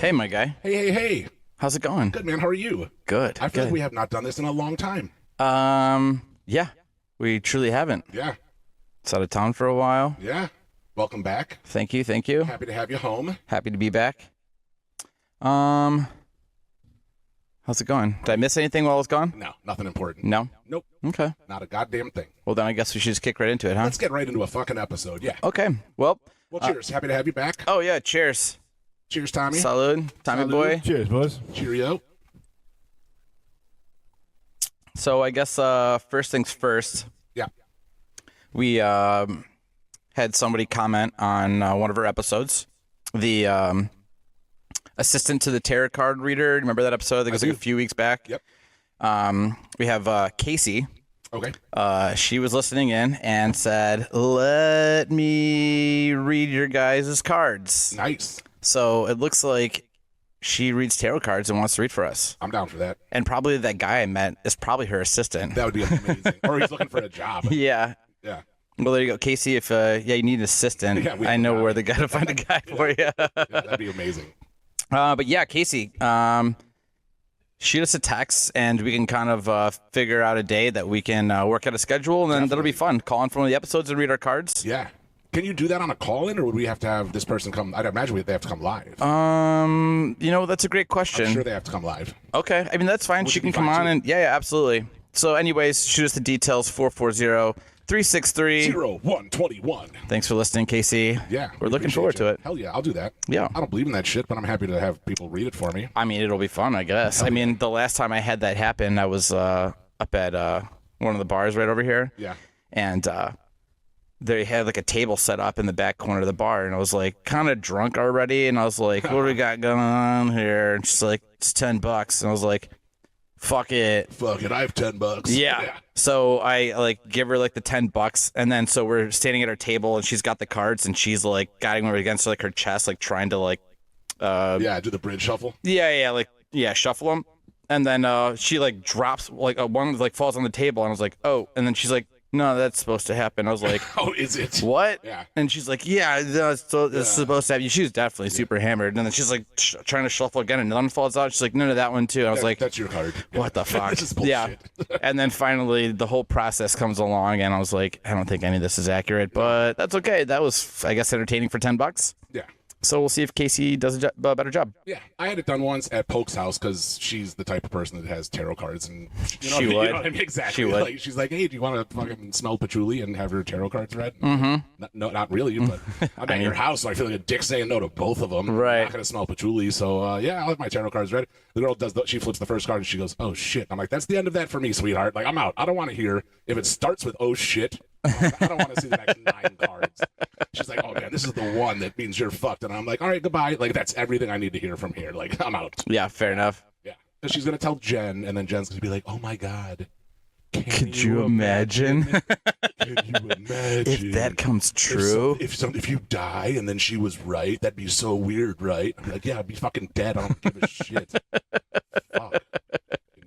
Hey, my guy. Hey. How's it going? Good, man. How are you? Good. I feel like we have not done this in a long time. Yeah, we truly haven't. Yeah. It's out of town for a while. Yeah. Welcome back. Thank you. Happy to have you home. Happy to be back. How's it going? Did I miss anything while I was gone? No, nothing important. No? Nope. Okay. Not a goddamn thing. Well, then I guess we should just kick right into it, huh? Let's get right into a fucking episode. Yeah. Okay. Well, Cheers. Happy to have you back. oh, yeah. Cheers. Cheers, Tommy. Salud. Tommy Salud. boy. Cheers, boys. Cheerio. So I guess first things first, Yeah. we had somebody comment on one of our episodes. The assistant to the tarot card reader. Remember that episode? I think it was like a few weeks back. Yep. We have Casey. Okay. She was listening in and said, "Let me read your guys' cards." Nice. So it looks like she reads tarot cards and wants to read for us. I'm down for that. And probably that guy I met is probably her assistant. That would be amazing. Or he's looking for a job. Yeah. Yeah. Well, there you go, Casey. If you need an assistant, Yeah, I know where to find a guy for you. Yeah, that'd be amazing. But yeah, Casey, shoot us a text and we can kind of figure out a day that we can work out a schedule, and then that'll be fun. Call in for one of the episodes and read our cards. Yeah. Can you do that on a call-in, or would we have to have this person come? I'd imagine they have to come live. That's a great question. I'm sure they have to come live. Okay, I mean that's fine. Which She would be can come fine, on too. and yeah, absolutely. So, anyways, shoot us the details 440-363. 0121. Thanks for listening, Casey. Yeah. We're looking forward to it. Hell yeah, I'll do that. Yeah. I don't believe in that shit, but I'm happy to have people read it for me. I mean, it'll be fun, I guess. I mean, the last time I had that happen, I was up at one of the bars right over here. Yeah. And they had like a table set up in the back corner of the bar, and I was like kind of drunk already, and I was like, what do we got going on here? And she's like, it's $10. And I was like, fuck it. Fuck it, I have $10. Yeah. So I like give her like the $10, and then so we're standing at her table, and she's got the cards, and she's like guiding her against like her chest, like trying to like Yeah, do the bridge shuffle. shuffle them. And then she like drops like one like falls on the table, and I was like, oh, and then she's like, no, that's supposed to happen. I was like, Oh, is it? what? Yeah. And she's like, yeah, no, it's supposed to happen. She was definitely super hammered. And then she's like trying to shuffle again, and another one falls out. She's like, no, that one too. I was like, That's your card. what the fuck? This is bullshit. Yeah. And then finally the whole process comes along, and I was like, I don't think any of this is accurate, but that's okay. That was, I guess, entertaining for $10. Yeah. So we'll see if Casey does a better job. Yeah, I had it done once at Poke's house because she's the type of person that has tarot cards, and She you would. know what I mean? Exactly. She would. Like, she's like, hey, do you want to fucking smell patchouli and have your tarot cards read? Mm-hmm. No, not really, but I'm at your house, so I feel like a dick saying no to both of them. Right. I'm not gonna smell patchouli, so yeah, I'll have my tarot cards read. The girl she flips the first card and she goes, oh shit. I'm like, that's the end of that for me, sweetheart. Like, I'm out. I don't want to hear if it starts with oh shit. I don't want to see the next 9 cards. She's like, oh man, this is the one that means you're fucked. And I'm like, all right, goodbye. Like, that's everything I need to hear from here. Like, I'm out. Yeah, fair enough. Yeah. Because she's going to tell Jen, and then Jen's going to be like, oh my God. Could you imagine? Can you imagine? If that comes true? If you die and then she was right, that'd be so weird, right? I'm like, yeah, I'd be fucking dead. I don't give a shit. Fuck.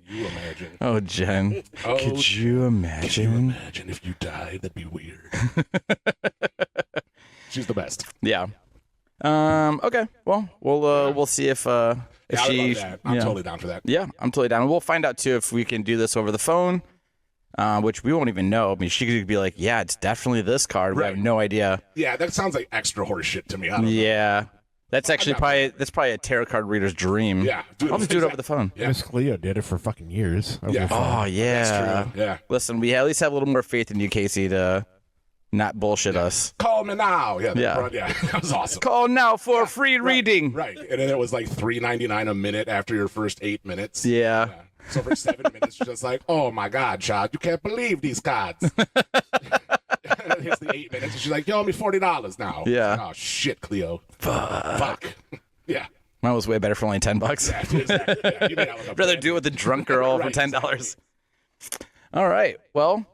Can you imagine? Oh, Jen. Oh, Could you Can you imagine? imagine if you died? That'd be weird. She's the best. Yeah. Okay. Well, we'll see if Yeah, I would she. love that. I'm yeah. totally down for that. Yeah, I'm totally down. We'll find out too if we can do this over the phone, which we won't even know. I mean, she could be like, "Yeah, it's definitely this card." We have Right. no idea. Yeah, that sounds like extra horse shit to me. I don't know. Yeah, that's actually probably a tarot card reader's dream. Yeah, I'll just do it over the phone. Yeah. Miss Cleo did it for fucking years. over Yeah. the phone. Oh yeah. That's true. Yeah. Listen, we at least have a little more faith in you, Casey, to not bullshit us. Call me now. Yeah. Yeah. Yeah. That was awesome. Call now for a free reading. Right. And then it was like $3.99 a minute after your first 8 minutes. Yeah. So for 7 minutes, you're just like, oh my God, child, you can't believe these cards. And then hits the 8 minutes, and she's like, yo, owe me $40 now. Yeah. Oh shit, Cleo. Fuck. Yeah. Mine was way better for only $10. Exactly. Yeah, you made out like a Rather bad- do it with a drunk girl Right, for $10. All right. Well,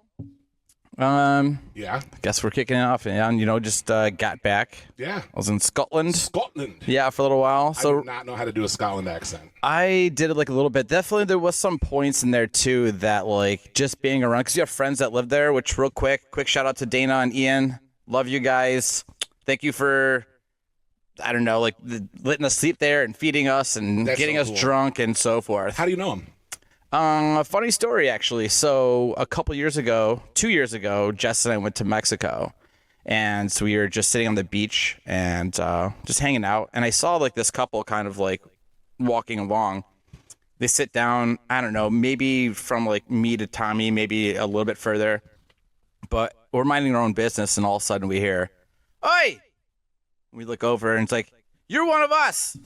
Yeah. guess we're kicking it off, and just got back. Yeah. I was in Scotland. Scotland. Yeah, for a little while. I So do not know how to do a Scotland accent. I did it like a little bit. Definitely, there was some points in there too that like just being around, because you have friends that live there. Which real quick shout out to Dana and Ian. Love you guys. Thank you for I don't know, like letting us sleep there and feeding us and That's getting so us cool. drunk and so forth. How do you know him? A funny story, actually. So a couple years ago, 2 years ago, Jess and I went to Mexico, and so we were just sitting on the beach and just hanging out. And I saw like this couple kind of like walking along. They sit down, I don't know, maybe from like me to Tommy, maybe a little bit further, but we're minding our own business, and all of a sudden we hear, "Oi!" We look over, and it's like, "You're one of us."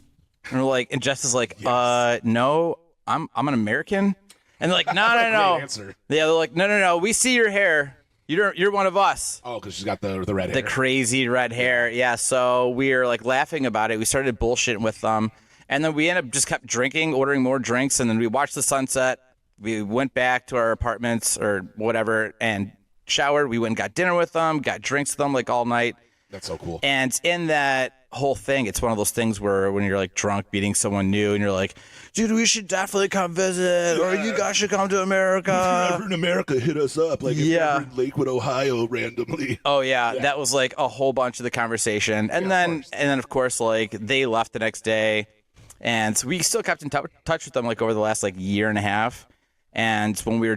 And we're like, and Jess is like, no, I'm an American. And they're like, no. Great answer. Yeah, they're like, no. We see your hair. You're one of us. Oh, because she's got the red hair. The crazy red hair. Yeah. So we were like laughing about it. We started bullshitting with them, and then we ended up just kept drinking, ordering more drinks, and then we watched the sunset. We went back to our apartments or whatever and showered. We went and got dinner with them, got drinks with them like all night. That's so cool. And in that whole thing, it's one of those things where when you're like drunk meeting someone new and you're like, dude, we should definitely come visit, or you guys should come to America. in America, hit us up. Like, if Yeah. you're in Lakewood, Ohio, randomly. Oh yeah, that was like a whole bunch of the conversation. And then of course like they left the next day, and we still kept in touch with them like over the last like year and a half. And when we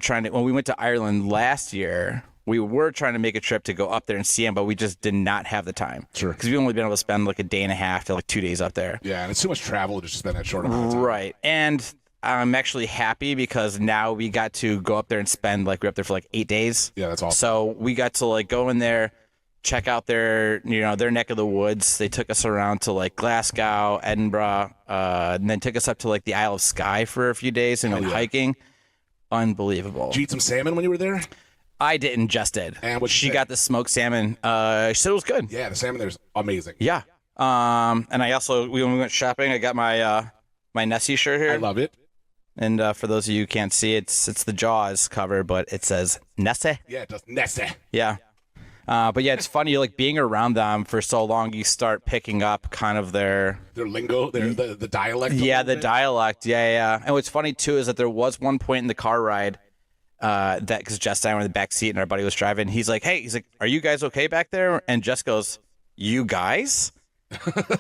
went to Ireland last year, we were trying to make a trip to go up there and see him, but we just did not have the time. Sure. Because we've only been able to spend like a day and a half to like 2 days up there. Yeah, and it's too much travel to just spend that short amount of time. Right. And I'm actually happy because now we got to go up there and spend like, we're up there for like 8 days. Yeah, that's awesome. So we got to like go in there, check out their neck of the woods. They took us around to like Glasgow, Edinburgh, and then took us up to like the Isle of Skye for a few days and yeah. hiking. Unbelievable. Did you eat some salmon when you were there? I didn't, Jess did. And what'd she She say? got the smoked salmon. She said it was good. Yeah, the salmon there's amazing. Yeah. And I also, when we went shopping, I got my my Nessie shirt here. I love it. And for those of you who can't see, it's the Jaws cover, but it says Nessie. Yeah, it does. Nessa. Yeah. But yeah, it's funny, like being around them for so long, you start picking up kind of their lingo, the dialect. yeah, the dialect. Yeah. And what's funny too is that there was one point in the car ride that because Jess and I were in the back seat and our buddy was driving. He's like, are you guys okay back there? And Jess goes, you guys?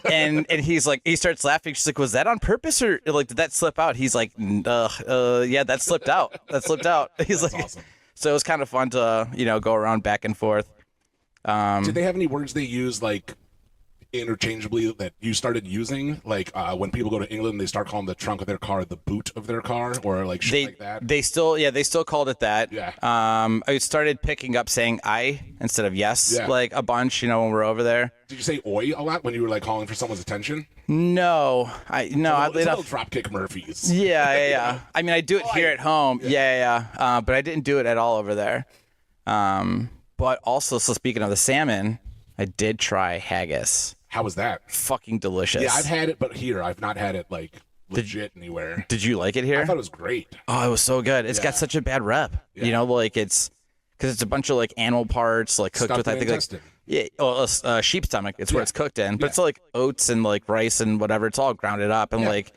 and he starts laughing. She's like, was that on purpose or like did that slip out? He's like, yeah, that slipped out. He's That's like, awesome. so it was kind of fun to go around back and forth. Did they have any words they use like interchangeably that you started using? Like when people go to England, they start calling the trunk of their car the boot of their car, or like shit like that. They still called it that. Yeah. I started picking up saying I instead of yes, Yeah. like a bunch, when we're over there. Did you say oi a lot when you were like calling for someone's attention? No, oddly It's a enough. little Dropkick Murphys. Yeah. I mean, I do it here at home. Yeah. But I didn't do it at all over there. But also, so speaking of the salmon, I did try haggis. How was that? Fucking delicious. Yeah, I've had it, but here I've not had it like legit anywhere. Did you like it here? I thought it was great. Oh, it was so good. It's Yeah. got such a bad rep. Yeah. Like it's because it's a bunch of like animal parts, like cooked Stuffed with I in think like intestine. sheep stomach. It's Yeah. what it's cooked in, but Yeah. it's like oats and like rice and whatever. It's all grounded up and Yeah. like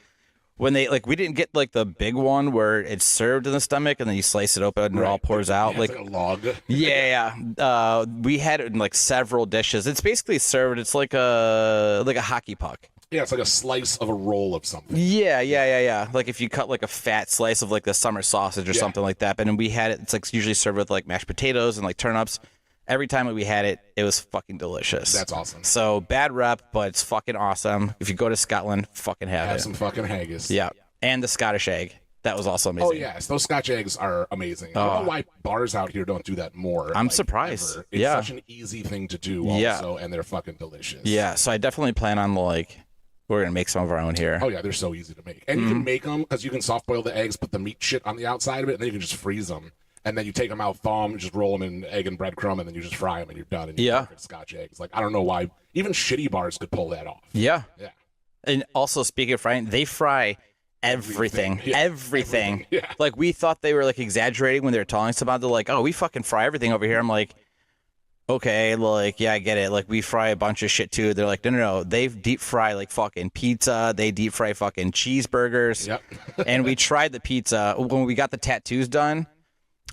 when they we didn't get like the big one where it's served in the stomach and then you slice it open and it all pours out. Yeah, it's like a log. Yeah. We had it in like several dishes. It's basically served. It's like a hockey puck. Yeah, it's like a slice of a roll of something. Yeah. Like if you cut like a fat slice of like the summer sausage or something like that. But then we had it. It's like usually served with like mashed potatoes and like turnips. Every time that we had it, it was fucking delicious. That's awesome. So bad rep, but it's fucking awesome. If you go to Scotland, fucking have Have it. some fucking haggis. Yeah, and the Scottish egg. That was also amazing. Oh yes, those Scotch eggs are amazing. I don't know why bars out here don't do that more. I'm surprised. Ever. It's Yeah. such an easy thing to do. Yeah. Also, and they're fucking delicious. Yeah, so I definitely plan on we're gonna make some of our own here. Oh yeah, they're so easy to make, and you can make them because you can soft boil the eggs, put the meat shit on the outside of it, and then you can just freeze them. And then you take them out, thaw them, just roll them in egg and breadcrumb, and then you just fry them, and you're done. And you Yeah. Scotch eggs. Like I don't know why even shitty bars could pull that off. Yeah. Yeah. And also speaking of frying, they fry everything. Everything. Yeah. Everything. Yeah. Like we thought they were like exaggerating when they were telling us about it. They're like, oh, we fucking fry everything over here. I'm like, okay, like, yeah, I get it. Like we fry a bunch of shit too. They're like, no. They deep fry like fucking pizza. They deep fry fucking cheeseburgers. Yep. And we tried the pizza. When we got the tattoos done,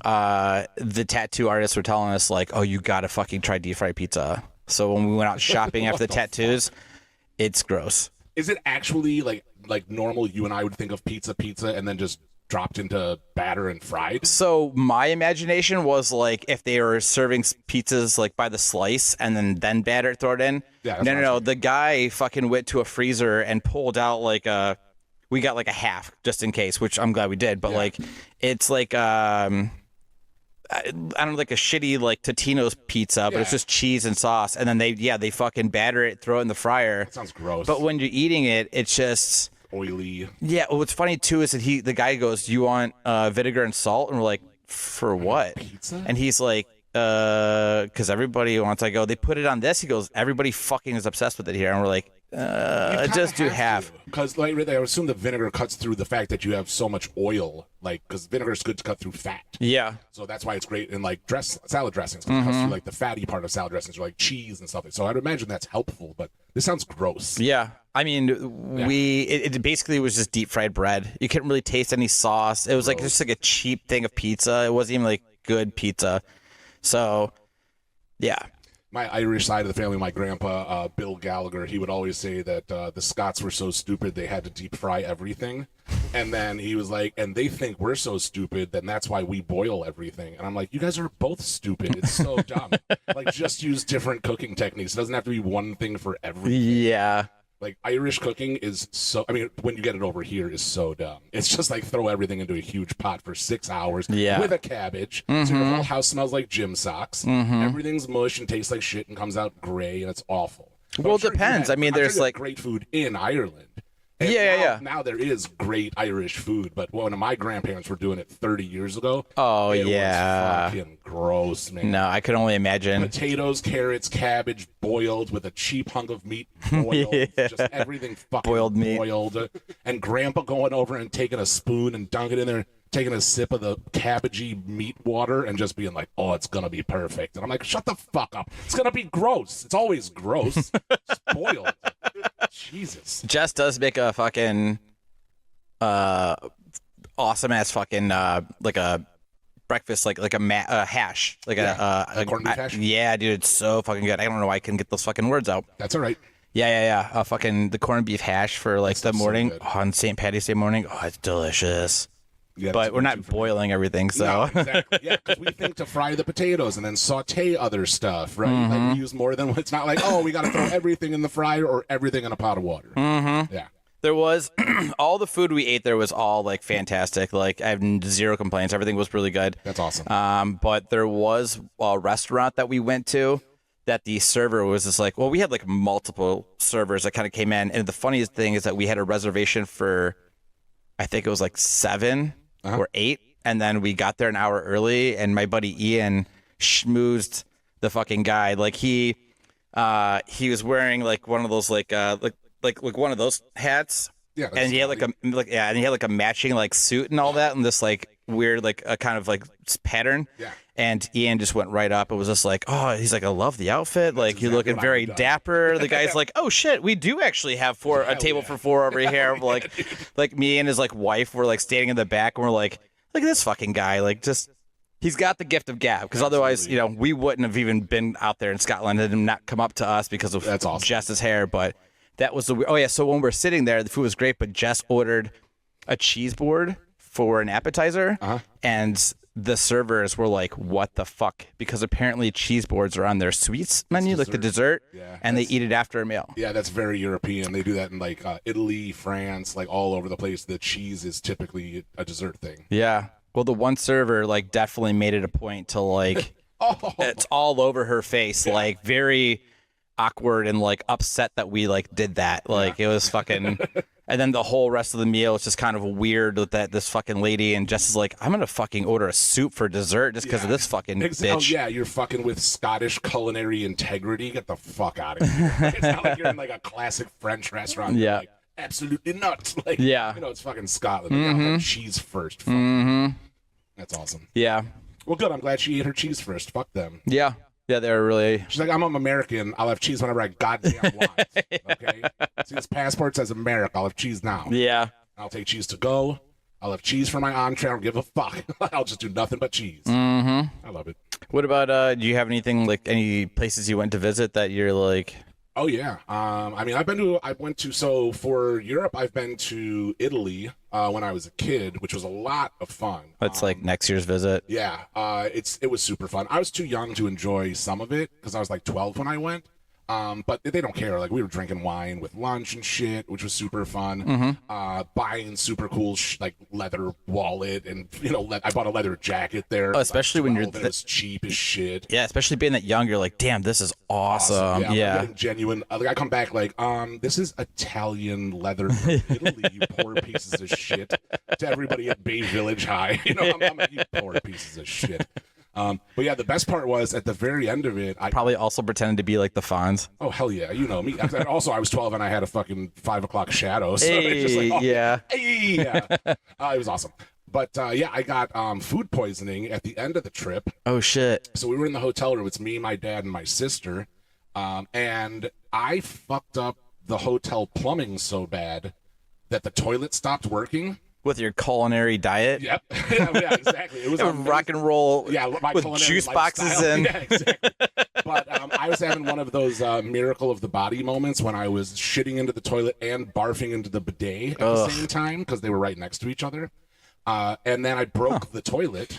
the tattoo artists were telling us like, oh, you gotta fucking try deep fried pizza. So when we went out shopping after the tattoos, It's gross. Is it actually like normal? You and I would think of pizza, and then just dropped into batter and fried. So my imagination was like if they were serving pizzas like by the slice and then batter it, throw it in. Yeah, that's no, what no, I no. was The guy fucking went to a freezer and pulled out we got like a half just in case, which I'm glad we did. But like, it's like I don't know, like a shitty like Totino's pizza, but it's just cheese and sauce, and then they fucking batter it, throw it in the fryer. That sounds gross. But when you're eating it, it's just oily. Yeah. What's funny too is that the guy goes, "Do you want vinegar and salt?" And we're like, "For what?" Pizza? And he's like, because everybody wants. I go, they put it on this. He goes, everybody fucking is obsessed with it here, and we're like, just do half. Because like I would assume the vinegar cuts through the fact that you have so much oil, like because vinegar is good to cut through fat. Yeah. So that's why it's great in like salad dressings. 'Cause it cuts through like the fatty part of salad dressings, or like cheese and stuff. So I'd imagine that's helpful. But this sounds gross. Yeah. I mean, it basically was just deep fried bread. You couldn't really taste any sauce. It was like just like a cheap thing of pizza. It wasn't even like good pizza. So, yeah. My Irish side of the family, my grandpa, Bill Gallagher, he would always say that the Scots were so stupid they had to deep fry everything. And then he was like, and they think we're so stupid, then that's why we boil everything. And I'm like, you guys are both stupid. It's so dumb. Like, just use different cooking techniques. It doesn't have to be one thing for everything. Yeah. Like, Irish cooking is so, I mean, when you get it over here, is so dumb. It's just like throw everything into a huge pot for 6 hours with a cabbage. So your whole house smells like gym socks. Everything's mush and tastes like shit and comes out gray, and it's awful. But Well, I'm it sure you depends. had- I mean, I'm sure there's you had like great food in Ireland. And Yeah. Now there is great Irish food, but when my grandparents were doing it 30 years ago, Oh, it yeah. was fucking gross, man. No, I could only imagine. Potatoes, carrots, cabbage boiled with a cheap hunk of meat boiled. Just everything fucking Boiled meat. boiled. And grandpa going over and taking a spoon and dunking it in there, taking a sip of the cabbagey meat water and just being like, oh, it's going to be perfect. And I'm like, shut the fuck up. It's going to be gross. It's always gross. It's boiled. Jesus. Jess does make a fucking awesome ass fucking like a breakfast like a hash like a corned beef hash? Yeah, dude, it's so fucking good. I don't know why I couldn't get those fucking words out. That's all right. Yeah. Fucking the corned beef hash for like the morning good. on St. Patty's Day morning. Oh, it's delicious. Yeah, But that's we're way not too for me. boiling everything, so No, exactly. Yeah, because we think to fry the potatoes and then saute other stuff, right? Like we use more than it's not like, oh, we got to throw everything in the fryer or everything in a pot of water. Yeah. there was all the food we ate there was all like fantastic. Like I have zero complaints. Everything was really good. That's awesome. But there was a restaurant that we went to that the server was just like, well, we had like multiple servers that kind of came in. And the funniest thing is that we had a reservation for, I think it was like 7 or 8. And then we got there an hour early and my buddy Ian schmoozed the fucking guy. Like he was wearing like one of those like one of those hats. Yeah, And he had and he had like a matching like suit and all that and this like weird like a kind of like pattern. Yeah. And Ian just went right up and was just like, oh, he's like, I love the outfit. Like, you're exactly looking what I very would've done. dapper. The guy's like, oh shit, we do actually have a table for 4 over here. Like me and his like wife were like standing in the back and we're like, look at this fucking guy. Like just, he's got the gift of gab. Because otherwise, we wouldn't have even been out there in Scotland and him not come up to us because of That's awesome. Jess's hair. But that was oh yeah. So when we're sitting there, the food was great, but Jess ordered a cheese board for an appetizer and the servers were like, what the fuck? Because apparently cheese boards are on their sweets menu, like the dessert, and they eat it after a meal. Yeah, that's very European. They do that in like Italy, France, like all over the place. The cheese is typically a dessert thing. Yeah. Well, the one server like definitely made it a point to like, it's all over her face, like very awkward and like upset that we like did that. Like it was fucking. And then the whole rest of the meal is just kind of weird with this fucking lady. And Jess is like, I'm going to fucking order a soup for dessert just because of this fucking bitch. Oh, yeah, you're fucking with Scottish culinary integrity. Get the fuck out of here. It's not like you're in like a classic French restaurant. You're like, absolutely not. Like, it's fucking Scotland. They got cheese first. That's awesome. Yeah. Well, good. I'm glad she ate her cheese first. Fuck them. Yeah. Yeah, they were really. She's like, I'm American. I'll have cheese whenever I goddamn want. Okay? See, this passport says America. I'll have cheese now. Yeah. I'll take cheese to go. I'll have cheese for my entree. I don't give a fuck. I'll just do nothing but cheese. I love it. What about, do you have anything, like any places you went to visit that you're like. Oh yeah. I mean, so for Europe, I've been to Italy when I was a kid, which was a lot of fun. That's like next year's visit. Yeah, it was super fun. I was too young to enjoy some of it because I was like 12 when I went. But they don't care. Like we were drinking wine with lunch and shit, which was super fun. Buying super cool like leather wallet, and I bought a leather jacket there. Oh, especially when it was cheap as shit. Yeah, especially being that young, you're like, damn, this is awesome. Yeah, Yeah. I'm getting genuine. I come back like, this is Italian leather from Italy, you poor pieces of shit. To everybody at Bay Village High, I'm like, you poor pieces of shit. But yeah, the best part was at the very end of it, I Probably also pretended to be like the Fonz. oh hell yeah, you know me. Also, I was 12 and I had a fucking 5 o'clock shadow, so it's just like, yeah. It was awesome. But yeah, I got food poisoning at the end of the trip. Oh shit. So we were in the hotel room. It's me, my dad, and my sister, and I fucked up the hotel plumbing so bad that the toilet stopped working. With your culinary diet. Yep. yeah, exactly. It was Rock and roll. Yeah, my with culinary juice lifestyle. boxes and Yeah, exactly. But I was having one of those miracle of the body moments when I was shitting into the toilet and barfing into the bidet at the same time because they were right next to each other. And then I broke the toilet,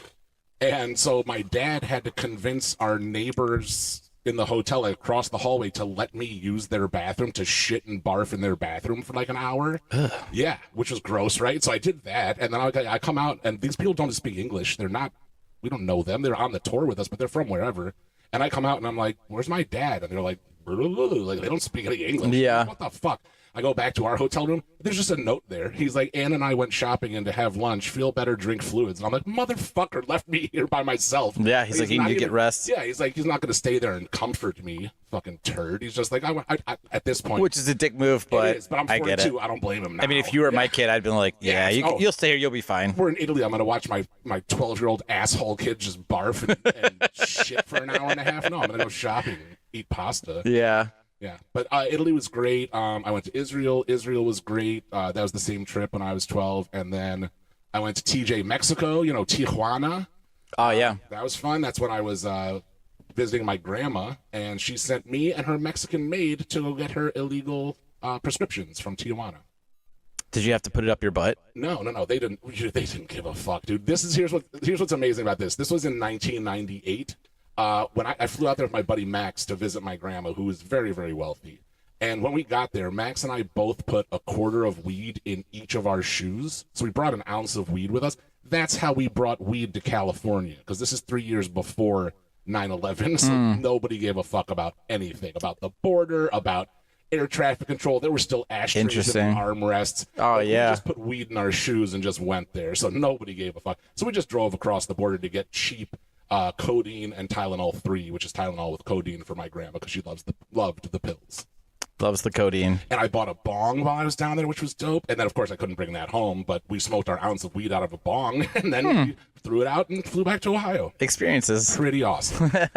and so my dad had to convince our neighbors in the hotel across the hallway to let me use their bathroom to shit and barf in their bathroom for like an hour. Yeah, which was gross, right? So I did that, and then I come out, and these people don't speak English. We don't know them. They're on the tour with us, but they're from wherever. And I come out, and I'm like, "Where's my dad?" And they're like, they don't speak any English. Yeah. What the fuck? I go back to our hotel room. There's just a note there. He's like, Ann and I went shopping and to have lunch. Feel better, drink fluids. And I'm like, motherfucker left me here by myself. Yeah, he's like, you need to get rest. Yeah, he's like, he's not going to stay there and comfort me. Fucking turd. He's just like, I at this point. Which is a dick move, but, it is, but I'm 42. I get it. I don't blame him now. I mean, if you were my kid, I'd been like, yeah, you'll stay here. You'll be fine. We're in Italy. I'm going to watch my 12-year-old asshole kid just barf and shit for an hour and a half. No, I'm going to go shopping and eat pasta. Yeah. Yeah, but Italy was great. I went to Israel. Israel was great. That was the same trip when I was 12. And then I went to TJ, Mexico, Tijuana. Oh, yeah. That was fun. That's when I was visiting my grandma, and she sent me and her Mexican maid to go get her illegal prescriptions from Tijuana. Did you have to put it up your butt? No. They didn't give a fuck, dude. Here's what's amazing about this. This was in 1998. When I flew out there with my buddy Max to visit my grandma, who is very, very wealthy. And when we got there, Max and I both put a quarter of weed in each of our shoes. So we brought an ounce of weed with us. That's how we brought weed to California, because this is 3 years before 9/11. So nobody gave a fuck about anything, about the border, about air traffic control. There were still ashtrays in the armrests. Oh, yeah. We just put weed in our shoes and just went there. So nobody gave a fuck. So we just drove across the border to get cheap codeine and Tylenol 3, which is Tylenol with codeine for my grandma because she loved the pills. Loves the codeine. And I bought a bong while I was down there, which was dope. And then, of course, I couldn't bring that home, but we smoked our ounce of weed out of a bong, and then we threw it out and flew back to Ohio. Experiences. Pretty awesome. Yeah.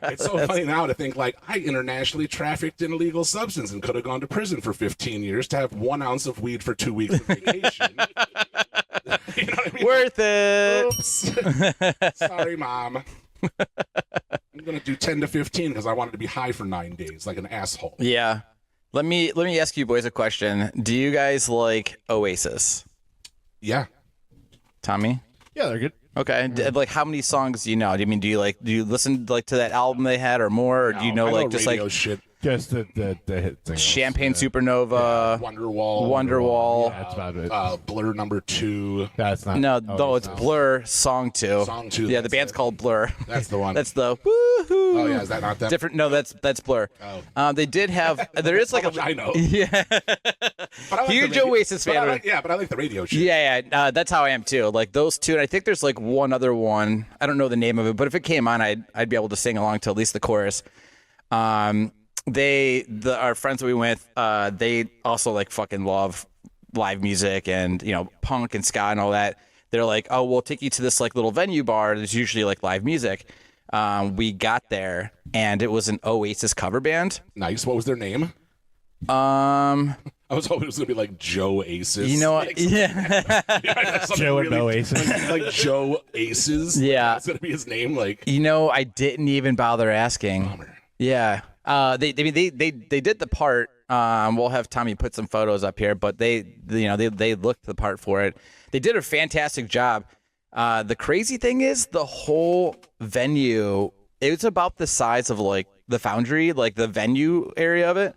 It's so funny now to think, like, I internationally trafficked an illegal substance and could have gone to prison for 15 years to have 1 ounce of weed for 2 weeks of vacation. You know what I mean? Worth it. Oops. Sorry, Mom. I'm going to do 10 to 15 because I wanted to be high for 9 days like an asshole. Yeah. Let me ask you boys a question. Do you guys like Oasis? Yeah. Tommy? Yeah, they're good. Okay. Like, how many songs do you know? Do you listen like to that album they had or more? Or do you know I like just radio like shit. Just the hit thing. Champagne Supernova? Wonderwall. Yeah, that's about it. Blur number 2. That's not. No, it's Blur Song 2. Song 2. Yeah, the band's called Blur. That's the one. That's the woohoo. Oh yeah, is that not them? Different? No, that's Blur. Oh. They did have. There is like How much I know. Yeah. But I like Huge the radio- Oasis but fan. but I like the radio shit. Yeah. That's how I am too. Like those two, and I think there's like one other one. I don't know the name of it, but if it came on, I'd be able to sing along to at least the chorus. Our friends that we went with, they also like fucking love live music and punk and ska and all that. They're like, oh, we'll take you to this like little venue bar. There's usually like live music. We got there and it was an Oasis cover band. Nice. What was their name? I was hoping it was gonna be like Joe Aces. You know what? Yeah. Joe and Oasis. like Joe Aces. Yeah. That's gonna be his name. Like. I didn't even bother asking. Bummer. Yeah. They did the part. We'll have Tommy put some photos up here, but they looked the part for it. They did a fantastic job. The crazy thing is the whole venue, it's about the size of like the Foundry, like the venue area of it.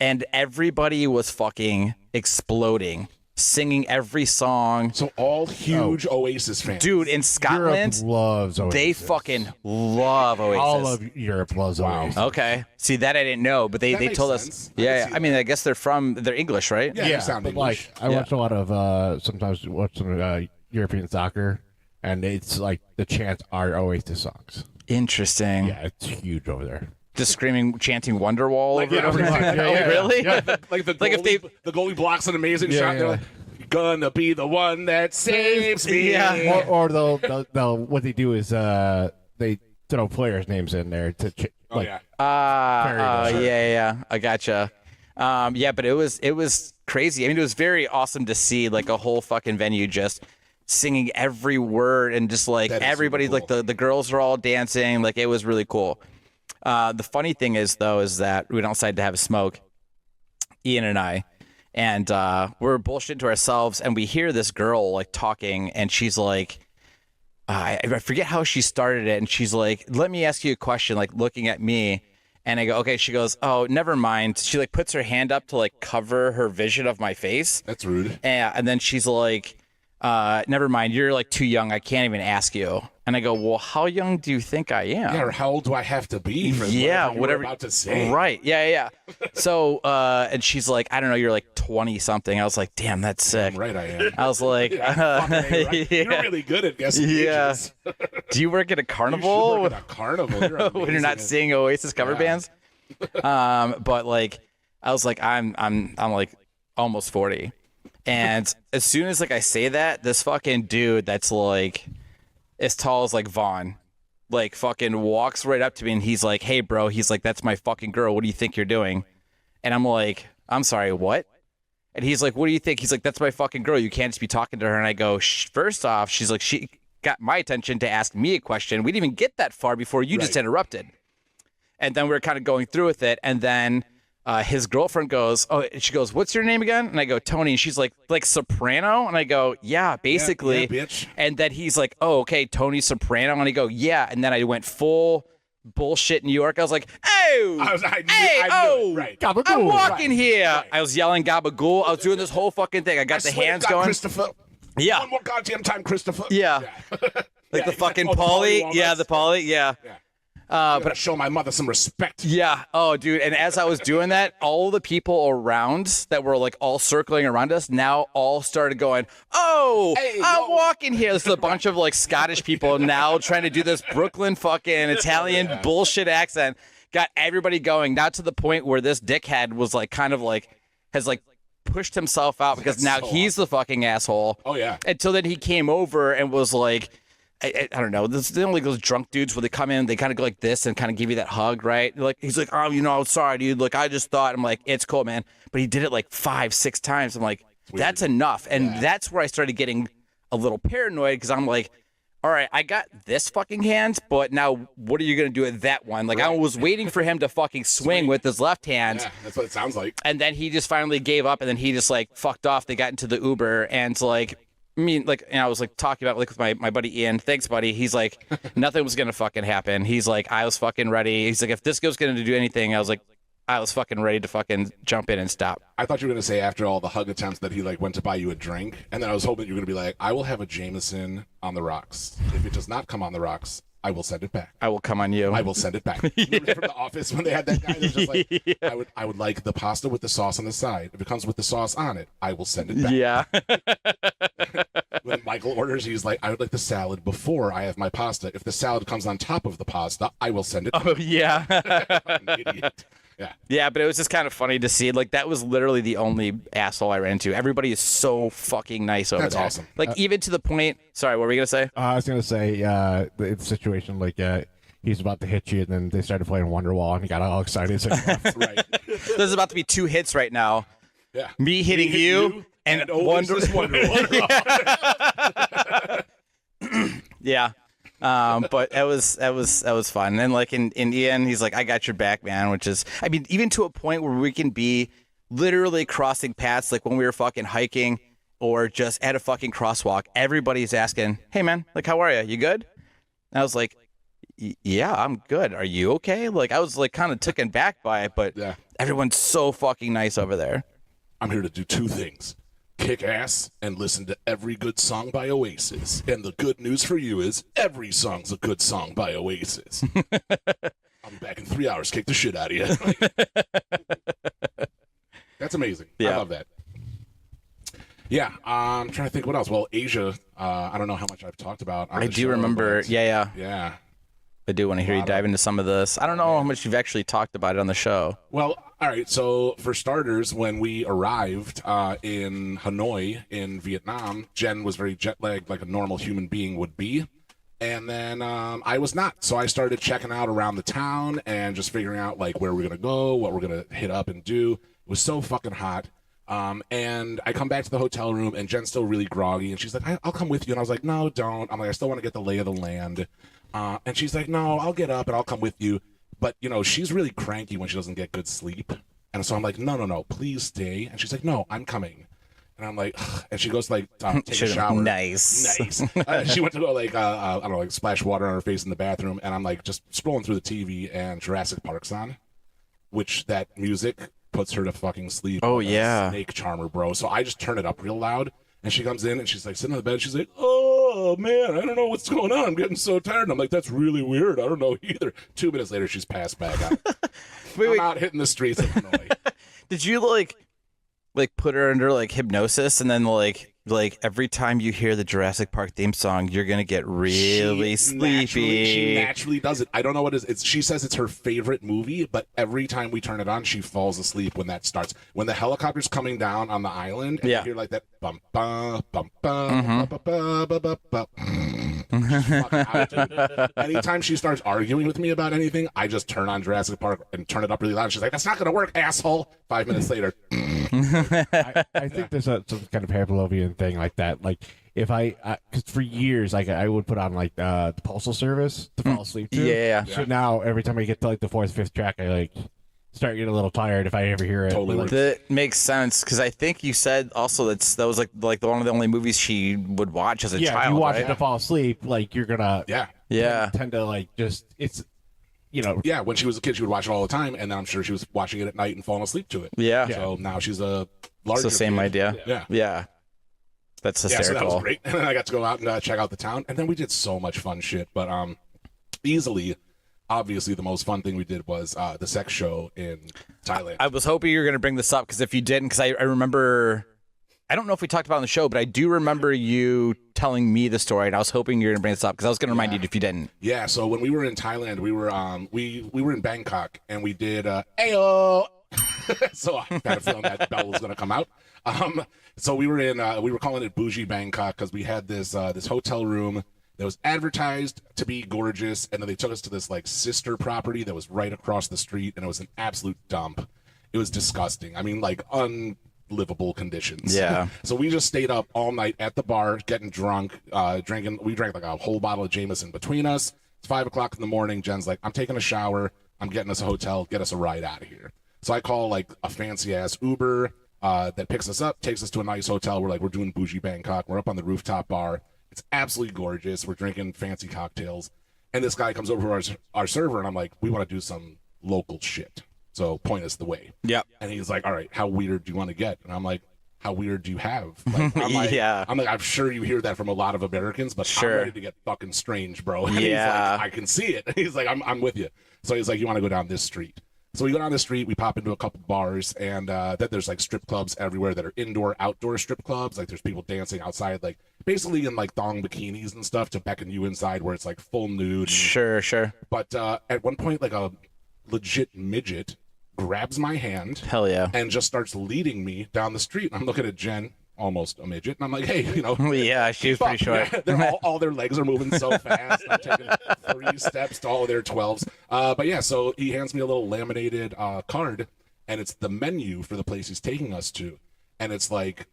And everybody was fucking exploding, singing every song. So all huge Oasis fans. Dude, in Scotland, Europe loves Oasis. they fucking love Oasis. All of Europe loves Oasis. Okay. See, that I didn't know, but they That told makes us. sense. Yeah. I mean, I guess they're English, right? Yeah, you sound but English. like I watch a lot of sometimes watch some European soccer, and it's like the chants are Oasis songs. Interesting. Yeah, it's huge over there. Just screaming, chanting Wonderwall Like, over yeah, and over. pretty much. Oh, Yeah. really? Like the Like if goalie, the goalie blocks an amazing Yeah, shot. yeah. They're like, gonna be the one that saves me. Yeah. Or they'll what they do is they throw players' names in there to Oh yeah. Yeah. I gotcha. Yeah, but it was crazy. I mean, it was very awesome to see like a whole fucking venue just singing every word and just like That is everybody, super like the girls were all dancing. Like it was really cool. The funny thing is though, is that we went outside to have a smoke, Ian and I, and we're bullshitting to ourselves, and we hear this girl like talking, and she's like, I forget how she started it, and she's like, let me ask you a question, like looking at me. And I go, okay. She goes, oh, never mind. She like puts her hand up to like cover her vision of my face. That's rude. And then she's like, never mind. You're like too young. I can't even ask you. And I go, well, how young do you think I am? Yeah, or how old do I have to be for Yeah, whatever you whatever. were about to say? Right. Yeah. So, and she's like, I don't know. You're like 20 something. I was like, damn, that's sick. I'm right, I am. I was like, Fucking A, right? You're yeah. really good at guessing Yeah. ages. Do you work at a You carnival? should work at a carnival. You're When you're not amazing. seeing Oasis cover bands. But like, I was like, I'm like almost 40, and as soon as like I say that, this fucking dude that's like as tall as like Vaughn, like fucking walks right up to me, and he's like, hey bro, he's like, that's my fucking girl. What do you think you're doing? And I'm like, I'm sorry, what? And he's like, what do you think? He's like, that's my fucking girl. You can't just be talking to her. And I go, first off, she's like, she got my attention to ask me a question. We didn't even get that far before you just Right. interrupted. And then we were kind of going through with it. And then his girlfriend goes, oh, she goes, what's your name again? And I go, Tony. And she's like Soprano? And I go, yeah, basically. Yeah, bitch. And then he's like, oh, okay, Tony Soprano. And I go, yeah. And then I went full bullshit New York. I was like, oh, I knew oh, it, right. I'm Gabagool. walking here. Right. I was yelling gabagool. I was doing this whole fucking thing. I got the swear to hands God, going. Christopher. Yeah. One more goddamn time, Christopher. Yeah. Like the fucking Polly. Yeah, the Polly. Yeah. Yeah. But show my mother some respect. yeah. Oh, dude. And as I was doing that, all the people around that were like all circling around us now all started going, oh, Hey, I'm yo. walking here. This is a bunch of like Scottish people now trying to do this Brooklyn fucking Italian bullshit accent. Got everybody going, now to the point where this dickhead was like kind of like has like pushed himself out because That's now so he's the fucking asshole. Oh, yeah. Until then he came over and was like, I don't know. This is only those drunk dudes where they come in, they kind of go like this and kind of give you that hug, right? Like he's like, oh, sorry, dude. Like I just thought. I'm like, it's cool, man. But he did it like 5-6 times. I'm like, that's enough. And that's where I started getting a little paranoid because I'm like, all right, I got this fucking hand, but now what are you gonna do with that one? Like I was waiting for him to fucking swing with his left hand. Yeah, that's what it sounds like. And then he just finally gave up, and then he just like fucked off. They got into the Uber, and like, I mean, like, and I was like talking about like with my buddy Ian. Thanks, buddy. He's like, nothing was gonna fucking happen. He's like, I was fucking ready. He's like, if this goes gonna do anything, I was like, I was fucking ready to fucking jump in and stop. I thought you were going to say after all the hug attempts that he like went to buy you a drink, and then I was hoping you were going to be like, I will have a Jameson on the rocks. If it does not come on the rocks, I will send it back. I will come on you. I will send it back. Remember from the office when they had that guy? That was just like, I would like the pasta with the sauce on the side. If it comes with the sauce on it, I will send it back. Yeah. When Michael orders, he's like, I would like the salad before I have my pasta. If the salad comes on top of the pasta, I will send it back. Oh yeah. Fucking idiot. Yeah. Yeah, but it was just kind of funny to see. Like that was literally the only asshole I ran into. Everybody is so fucking nice over That's there. awesome. Like even to the point. Sorry, what were we gonna say? I was gonna say the situation like he's about to hit you, and then they started playing Wonderwall, and he got all excited. So he left. Right. There's about to be 2 hits right now. Yeah. Me hitting you and Oasis Wonderwall. Yeah. But that was fun. And then like in Ian, he's like, I got your back, man, which is, I mean, even to a point where we can be literally crossing paths, like when we were fucking hiking or just at a fucking crosswalk, everybody's asking, hey man, like, how are you? You good? And I was like, yeah, I'm good. Are you okay? Like, I was like kind of taken back by it, but Yeah. everyone's so fucking nice over there. I'm here to do two things. Kick ass and listen to every good song by Oasis. And the good news for you is every song's a good song by Oasis. I'll be back in 3 hours. Kick the shit out of you. That's amazing. I Yeah. love that. Yeah, I'm trying to think what else. Well, Asia, I don't know how much I've talked about on I the do show, remember. but Yeah. Yeah. I do want to hear you dive into some of this. I don't know how much you've actually talked about it on the show. Well, all right. So for starters, when we arrived in Hanoi in Vietnam, Jen was very jet lagged, like a normal human being would be, and then I was not. So I started checking out around the town and just figuring out like where we're gonna go, what we're gonna hit up and do. It was so fucking hot. And I come back to the hotel room and Jen's still really groggy, and she's like, I'll come with you. And I was like, no, don't. I'm like, I still want to get the lay of the land. And she's like, no, I'll get up and I'll come with you. But, you know, she's really cranky when she doesn't get good sleep. And so I'm like, no, please stay. And she's like, no, I'm coming. And I'm like, ugh. And she goes to like take a shower. Nice. She went to go like, I don't know, like splash water on her face in the bathroom. And I'm like just scrolling through the TV and Jurassic Park's on, which that music puts her to fucking sleep. Oh, like a yeah. snake charmer, bro. So I just turn it up real loud. And she comes in and she's like sitting on the bed. She's like, oh, man, I don't know what's going on. I'm getting so tired. And I'm like, that's really weird. I don't know either. 2 minutes later, she's passed back out. Wait. I'm out hitting the streets of Hanoi. Did you like put her under like hypnosis and then like every time you hear the Jurassic Park theme song, you're gonna get really sleepy? She naturally does it. I don't know what it is. She says it's her favorite movie, but every time we turn it on, she falls asleep when that starts. When the helicopter's coming down on the island, and Yeah. you hear like that bum bum bum bum bum bum bum bum bum. She's fucking out. Anytime she starts arguing with me about anything, I just turn on Jurassic Park and turn it up really loud. She's like, "That's not gonna work, asshole." 5 minutes later, I think there's some kind of Pavlovian thing like that. Like if because for years, like I would put on like the Postal Service to fall asleep to. Yeah. So now every time I get to like the fourth, fifth track, I like start getting a little tired if I ever hear it. Totally Like, That makes sense because I think you said also that was like one of the only movies she would watch as a yeah, child. if you watch right? it to fall asleep, like you're gonna Yeah. tend to like just yeah. When she was a kid, she would watch it all the time, and then I'm sure she was watching it at night and falling asleep to it. Yeah. So now she's a larger. It's the same kid. idea. Yeah. That's Yeah, so that hysterical. was great. And then I got to go out and check out the town, and then we did so much fun shit. But easily, obviously, the most fun thing we did was the sex show in Thailand. I was hoping you were going to bring this up because if you didn't, because I remember, I don't know if we talked about it on the show, but I do remember you telling me the story, and I was hoping you were going to bring this up because I was going to remind you if you didn't. Yeah, so when we were in Thailand, we were we were in Bangkok, and we did Ayo. So I had a feeling that bell was gonna come out. So we were calling it Bougie Bangkok because we had this this hotel room that was advertised to be gorgeous, and then they took us to this like sister property that was right across the street, and it was an absolute dump. It was disgusting. I mean, like unlivable conditions. Yeah. So we just stayed up all night at the bar, getting drunk, drinking. We drank like a whole bottle of Jameson between us. It's 5 o'clock in the morning. Jen's like, I'm taking a shower. I'm getting us a hotel. Get us a ride out of here. So I call like a fancy ass Uber that picks us up, takes us to a nice hotel. We're doing Bougie Bangkok. We're up on the rooftop bar. It's absolutely gorgeous. We're drinking fancy cocktails. And this guy comes over to our server, and I'm like, we want to do some local shit. So point us the way. Yep. And he's like, all right, how weird do you want to get? And I'm like, how weird do you have? Like, I'm like, Yeah. I'm sure you hear that from a lot of Americans, but Sure. I'm ready to get fucking strange, bro. And Yeah. he's like, I can see it. He's like, I'm with you. So he's like, you want to go down this street? So we go down the street, we pop into a couple bars, and then there's like strip clubs everywhere that are indoor, outdoor strip clubs. Like there's people dancing outside, like basically in like thong bikinis and stuff to beckon you inside where it's like full nude. Sure. But at one point, like a legit midget grabs my hand Hell yeah. and just starts leading me down the street. And I'm looking at Jen, almost a midget, and I'm like, hey, Yeah, she was pretty short. yeah, they're all their legs are moving so fast. I'm taking 3 steps to all of their 12s. But yeah, so he hands me a little laminated card, and it's the menu for the place he's taking us to. And it's like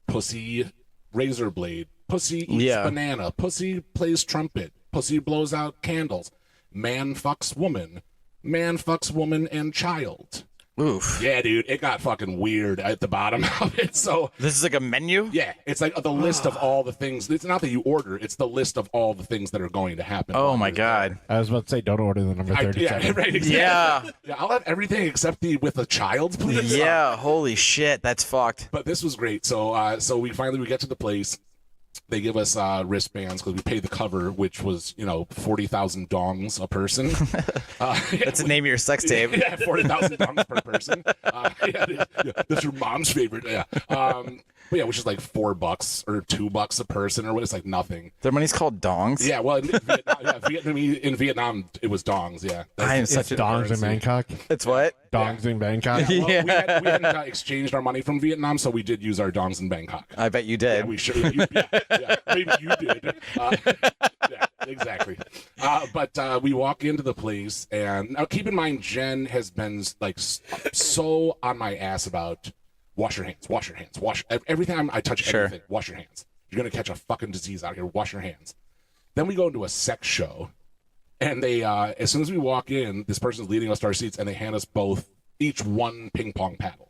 pussy razor blade, pussy eats Yeah. banana, pussy plays trumpet, Pussy blows out candles. Man fucks woman. Man fucks woman and child. Oof. Yeah, dude, it got fucking weird at the bottom of it. So This is like a menu? yeah, it's like the list of all the things. It's not that you order; it's the list of all the things that are going to happen. Oh while my you're there. God. I was about to say, don't order the number 37. Yeah, right. Exactly. Yeah. Yeah, I'll have everything except the with a child, please. Yeah, holy shit, that's fucked. But this was great. So, so we get to the place. They give us wristbands because we paid the cover, which was 40,000 dongs a person. That's the name of your sex tape. Yeah, 40,000 dongs per person. That's your mom's favorite. Yeah. But yeah, which is like $4 or $2 a person, or what? It's like nothing. Their money's called dongs? Yeah, well, in Vietnam, it was dongs. Yeah. I am It's such a... dongs in Bangkok. It's what? Dongs in Bangkok. Well, Yeah. we hadn't exchanged our money from Vietnam, so we did use our dongs in Bangkok. I bet you Yeah, did. we sure. Yeah, maybe you did. Yeah, exactly. But we walk into the place, and now keep in mind, Jen has been like so on my ass about wash your hands, wash your hands, wash every time I touch Sure. anything. Wash your hands. You're gonna catch a fucking disease out here. Wash your hands. Then we go into a sex show, and they as soon as we walk in, this person's leading us to our seats, and they hand us both each one ping pong paddle.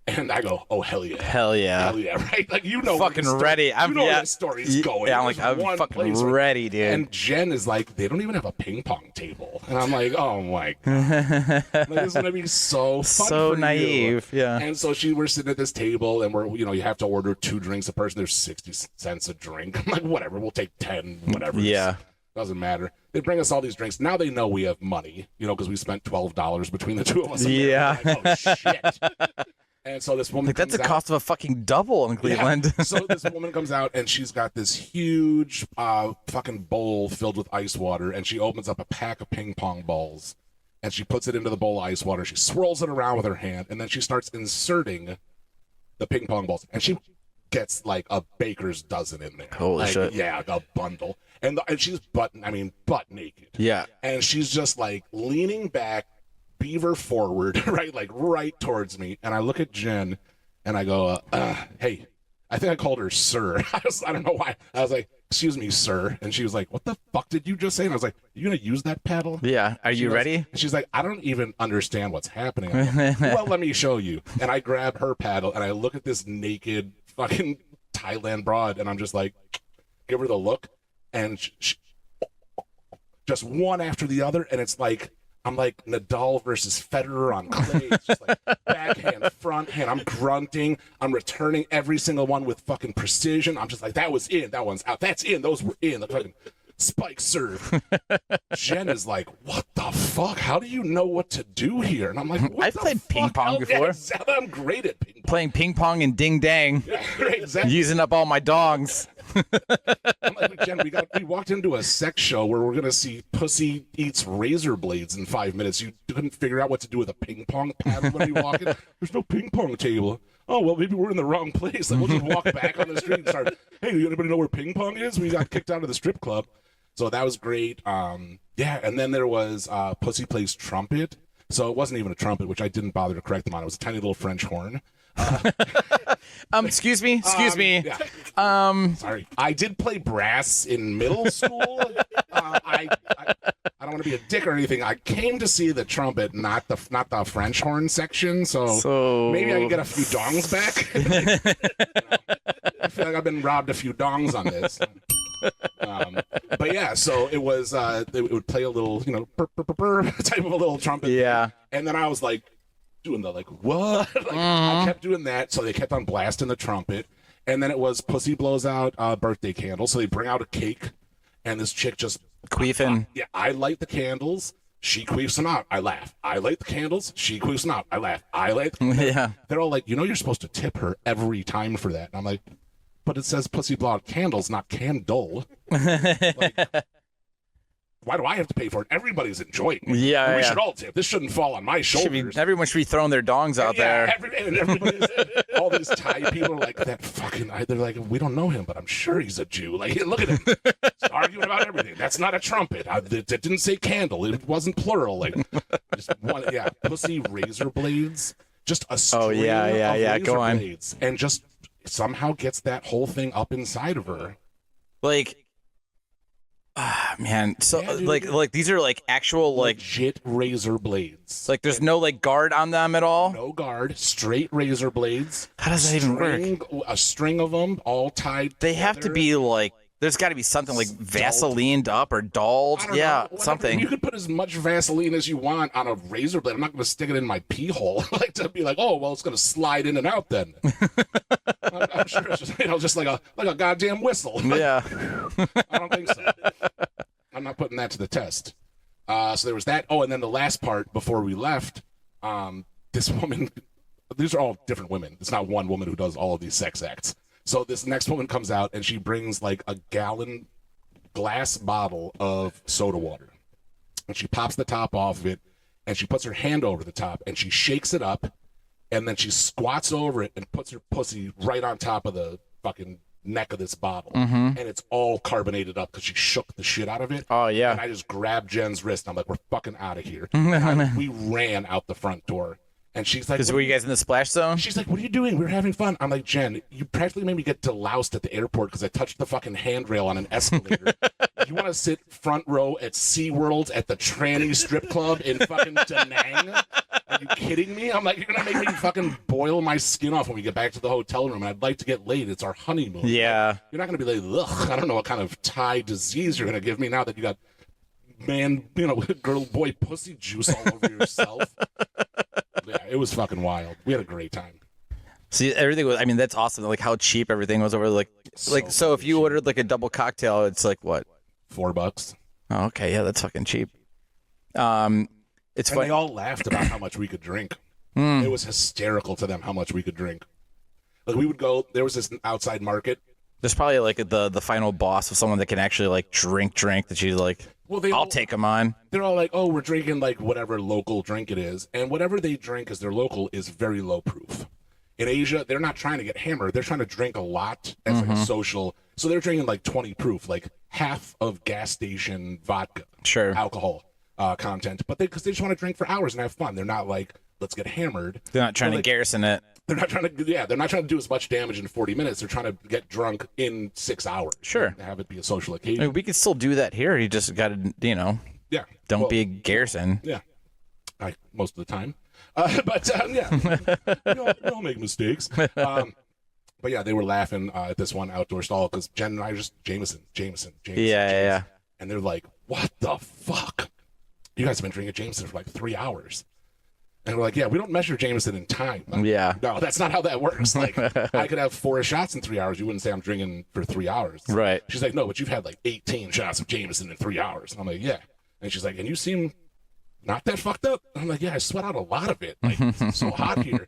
And I go, oh hell yeah. Hell yeah. Hell yeah, right? Like where Fucking the story- ready. I'm you know where yeah. the story's going. Yeah, I'm like, There's I'm one fucking place where- ready, dude. And Jen is like, they don't even have a ping pong table. And I'm like, oh my God. Like, this is going to be so fun So for you. naive, yeah. And so we're sitting at this table, and we're, you have to order 2 drinks a person. There's 60 cents a drink. I'm like, whatever, we'll take 10, whatever. Yeah. Doesn't matter. They bring us all these drinks. Now they know we have money, because we spent $12 between the two of us. Yeah. Like, oh, shit. And so this woman Like, that's the comes out. cost of a fucking double in Cleveland. Yeah. So this woman comes out, and she's got this huge fucking bowl filled with ice water, and she opens up a pack of ping pong balls, and she puts it into the bowl of ice water. She swirls it around with her hand, and then she starts inserting the ping pong balls, and she gets like a baker's dozen in there. Holy shit. Yeah, a bundle, and she's butt naked. Yeah. And she's just like leaning back, beaver forward, right, like right towards me. And I look at Jen, and I go, "Hey," I think I called her sir. I don't know why. I was like, "Excuse me, sir," and she was like, "What the fuck did you just say?" And I was like, "You gonna use that paddle?" Yeah. Are She you goes- ready? and she's like, "I don't even understand what's happening." I'm like, well, let me show you. And I grab her paddle, and I look at this naked fucking Thailand broad, and I'm just like, give her the look, and just one after the other, and it's like, I'm like Nadal versus Federer on clay. It's just like backhand, front hand. I'm grunting. I'm returning every single one with fucking precision. I'm just like, that was in. That one's out. That's in. Those were in. The fucking spike serve. Jen is like, what the fuck? How do you know what to do here? And I'm like, what I've the played ping fuck? pong Oh, before. Yeah, exactly. I'm great at ping pong. Playing ping pong and ding dang. Yeah, right, exactly. Using up all my dongs. I'm like, Jen, we walked into a sex show where we're gonna see Pussy eats razor blades in 5 minutes. You couldn't figure out what to do with a ping pong paddle when you walk in. There's no ping pong table. Oh well, maybe we're in the wrong place. Like, we'll just walk back on the street and start. Hey, anybody know where ping pong is? We got kicked out of the strip club, so that was great. Yeah, and then there was Pussy plays trumpet. So it wasn't even a trumpet, which I didn't bother to correct them on. It was a tiny little French horn. Excuse me. Yeah. Sorry. I did play brass in middle school. I don't want to be a dick or anything. I came to see the trumpet, not the French horn section. So maybe I can get a few dongs back. I feel like I've been robbed a few dongs on this. But yeah, so it was. It would play a little, purr, purr, purr, purr, type of a little trumpet. Yeah. And then I was like, doing the like what? I kept doing that, so they kept on blasting the trumpet. And then it was Pussy blows out birthday candles, so they bring out a cake, and this chick just Queefing. yeah, I light the candles, she queefs them out, I laugh. I light the candles, she queefs them out, I laugh. I light. Yeah. They're all like, you're supposed to tip her every time for that. And I'm like, but it says Pussy blow out candles, not candle. Like, why do I have to pay for it? Everybody's enjoying it. Yeah, And we yeah. should all tip. This shouldn't fall on my shoulders. Everyone should be throwing their dongs out there. Everybody's, all these Thai people are like, that fucking, they're like, we don't know him, but I'm sure he's a Jew. Like, look at him. He's arguing about everything. That's not a trumpet. It didn't say candle. It wasn't plural. Like, just one, yeah, Pussy razor blades. Just a string Oh, yeah, of razor go on. blades. And just somehow gets that whole thing up inside of her. Like, Man, so Yeah, dude. like these are like actual like Legit razor blades. there's no like guard on them at all. No guard, straight razor blades. How does that even work? A string of them all tied. They have to together. be like there's got to be something like Vaselined up or dulled. I don't Yeah, know, whatever. something. You could put as much Vaseline as you want on a razor blade. I'm not going to stick it in my pee hole, like to be like, oh, well, it's going to slide in and out. Then I'm sure it's just, just like a goddamn whistle. Yeah. I don't think so. I'm not putting that to the test. So there was that. Oh, and then the last part before we left, this woman. These are all different women. It's not one woman who does all of these sex acts. So this next woman comes out and she brings like a gallon glass bottle of soda water. And she pops the top off of it and she puts her hand over the top and she shakes it up and then she squats over it and puts her pussy right on top of the fucking neck of this bottle. And it's all carbonated up because she shook the shit out of it. Oh yeah. And I just grabbed Jen's wrist and I'm like, we're fucking out of here. We ran out the front door. And she's like, Because were you guys in the splash zone? she's like, what are you doing? We were having fun. I'm like, Jen, you practically made me get deloused at the airport because I touched the fucking handrail on an escalator. You want to sit front row at SeaWorld at the tranny strip club in fucking Da Nang? Are you kidding me? I'm like, you're going to make me fucking boil my skin off when we get back to the hotel room. And I'd like to get laid. It's our honeymoon. Yeah. You're not going to be like, ugh, I don't know what kind of Thai disease you're going to give me now that you got girl, boy, pussy juice all over yourself. Yeah, it was fucking wild. We had a great time. See, everything was. I mean, that's awesome. Like how cheap everything was over. So if you ordered like a double cocktail, it's like what? $4. Oh, okay, yeah, that's fucking cheap. It's And funny. they all laughed about how much we could drink. It was hysterical to them how much we could drink. Like we would go. There was this outside market. There's probably like the final boss of someone that can actually like drink that you like. Well, they I'll all, take them on. They're all like, "Oh, we're drinking like whatever local drink it is," and whatever they drink as their local is very low proof. In Asia, they're not trying to get hammered. They're trying to drink a lot as like a social. So they're drinking like 20 proof, like half of gas station vodka, Sure. alcohol content. But because they just want to drink for hours and have fun. They're not like, let's get hammered. They're not trying Well, to garrison it. They're not trying to. Yeah, they're not trying to do as much damage in 40 minutes. They're trying to get drunk in 6 hours. Sure. And have it be a social I occasion. mean, we could still do that here. You just got to, Yeah. don't Well, be a garrison. Yeah, most of the time. But yeah, we all make mistakes. But yeah, they were laughing at this one outdoor stall because Jen and I are just Jameson. Yeah. And they're like, "What the fuck? You guys have been drinking Jameson for like 3 hours." And we're like, "Yeah, we don't measure Jameson in time." Like, Yeah. no, that's not how that works. Like, I could have 4 shots in 3 hours. You wouldn't say I'm drinking for 3 hours. Right. She's like, "No, but you've had like 18 shots of Jameson in 3 hours." And I'm like, "Yeah." And she's like, "And you seem not that fucked up." And I'm like, "Yeah, I sweat out a lot of it. Like, it's so hot here."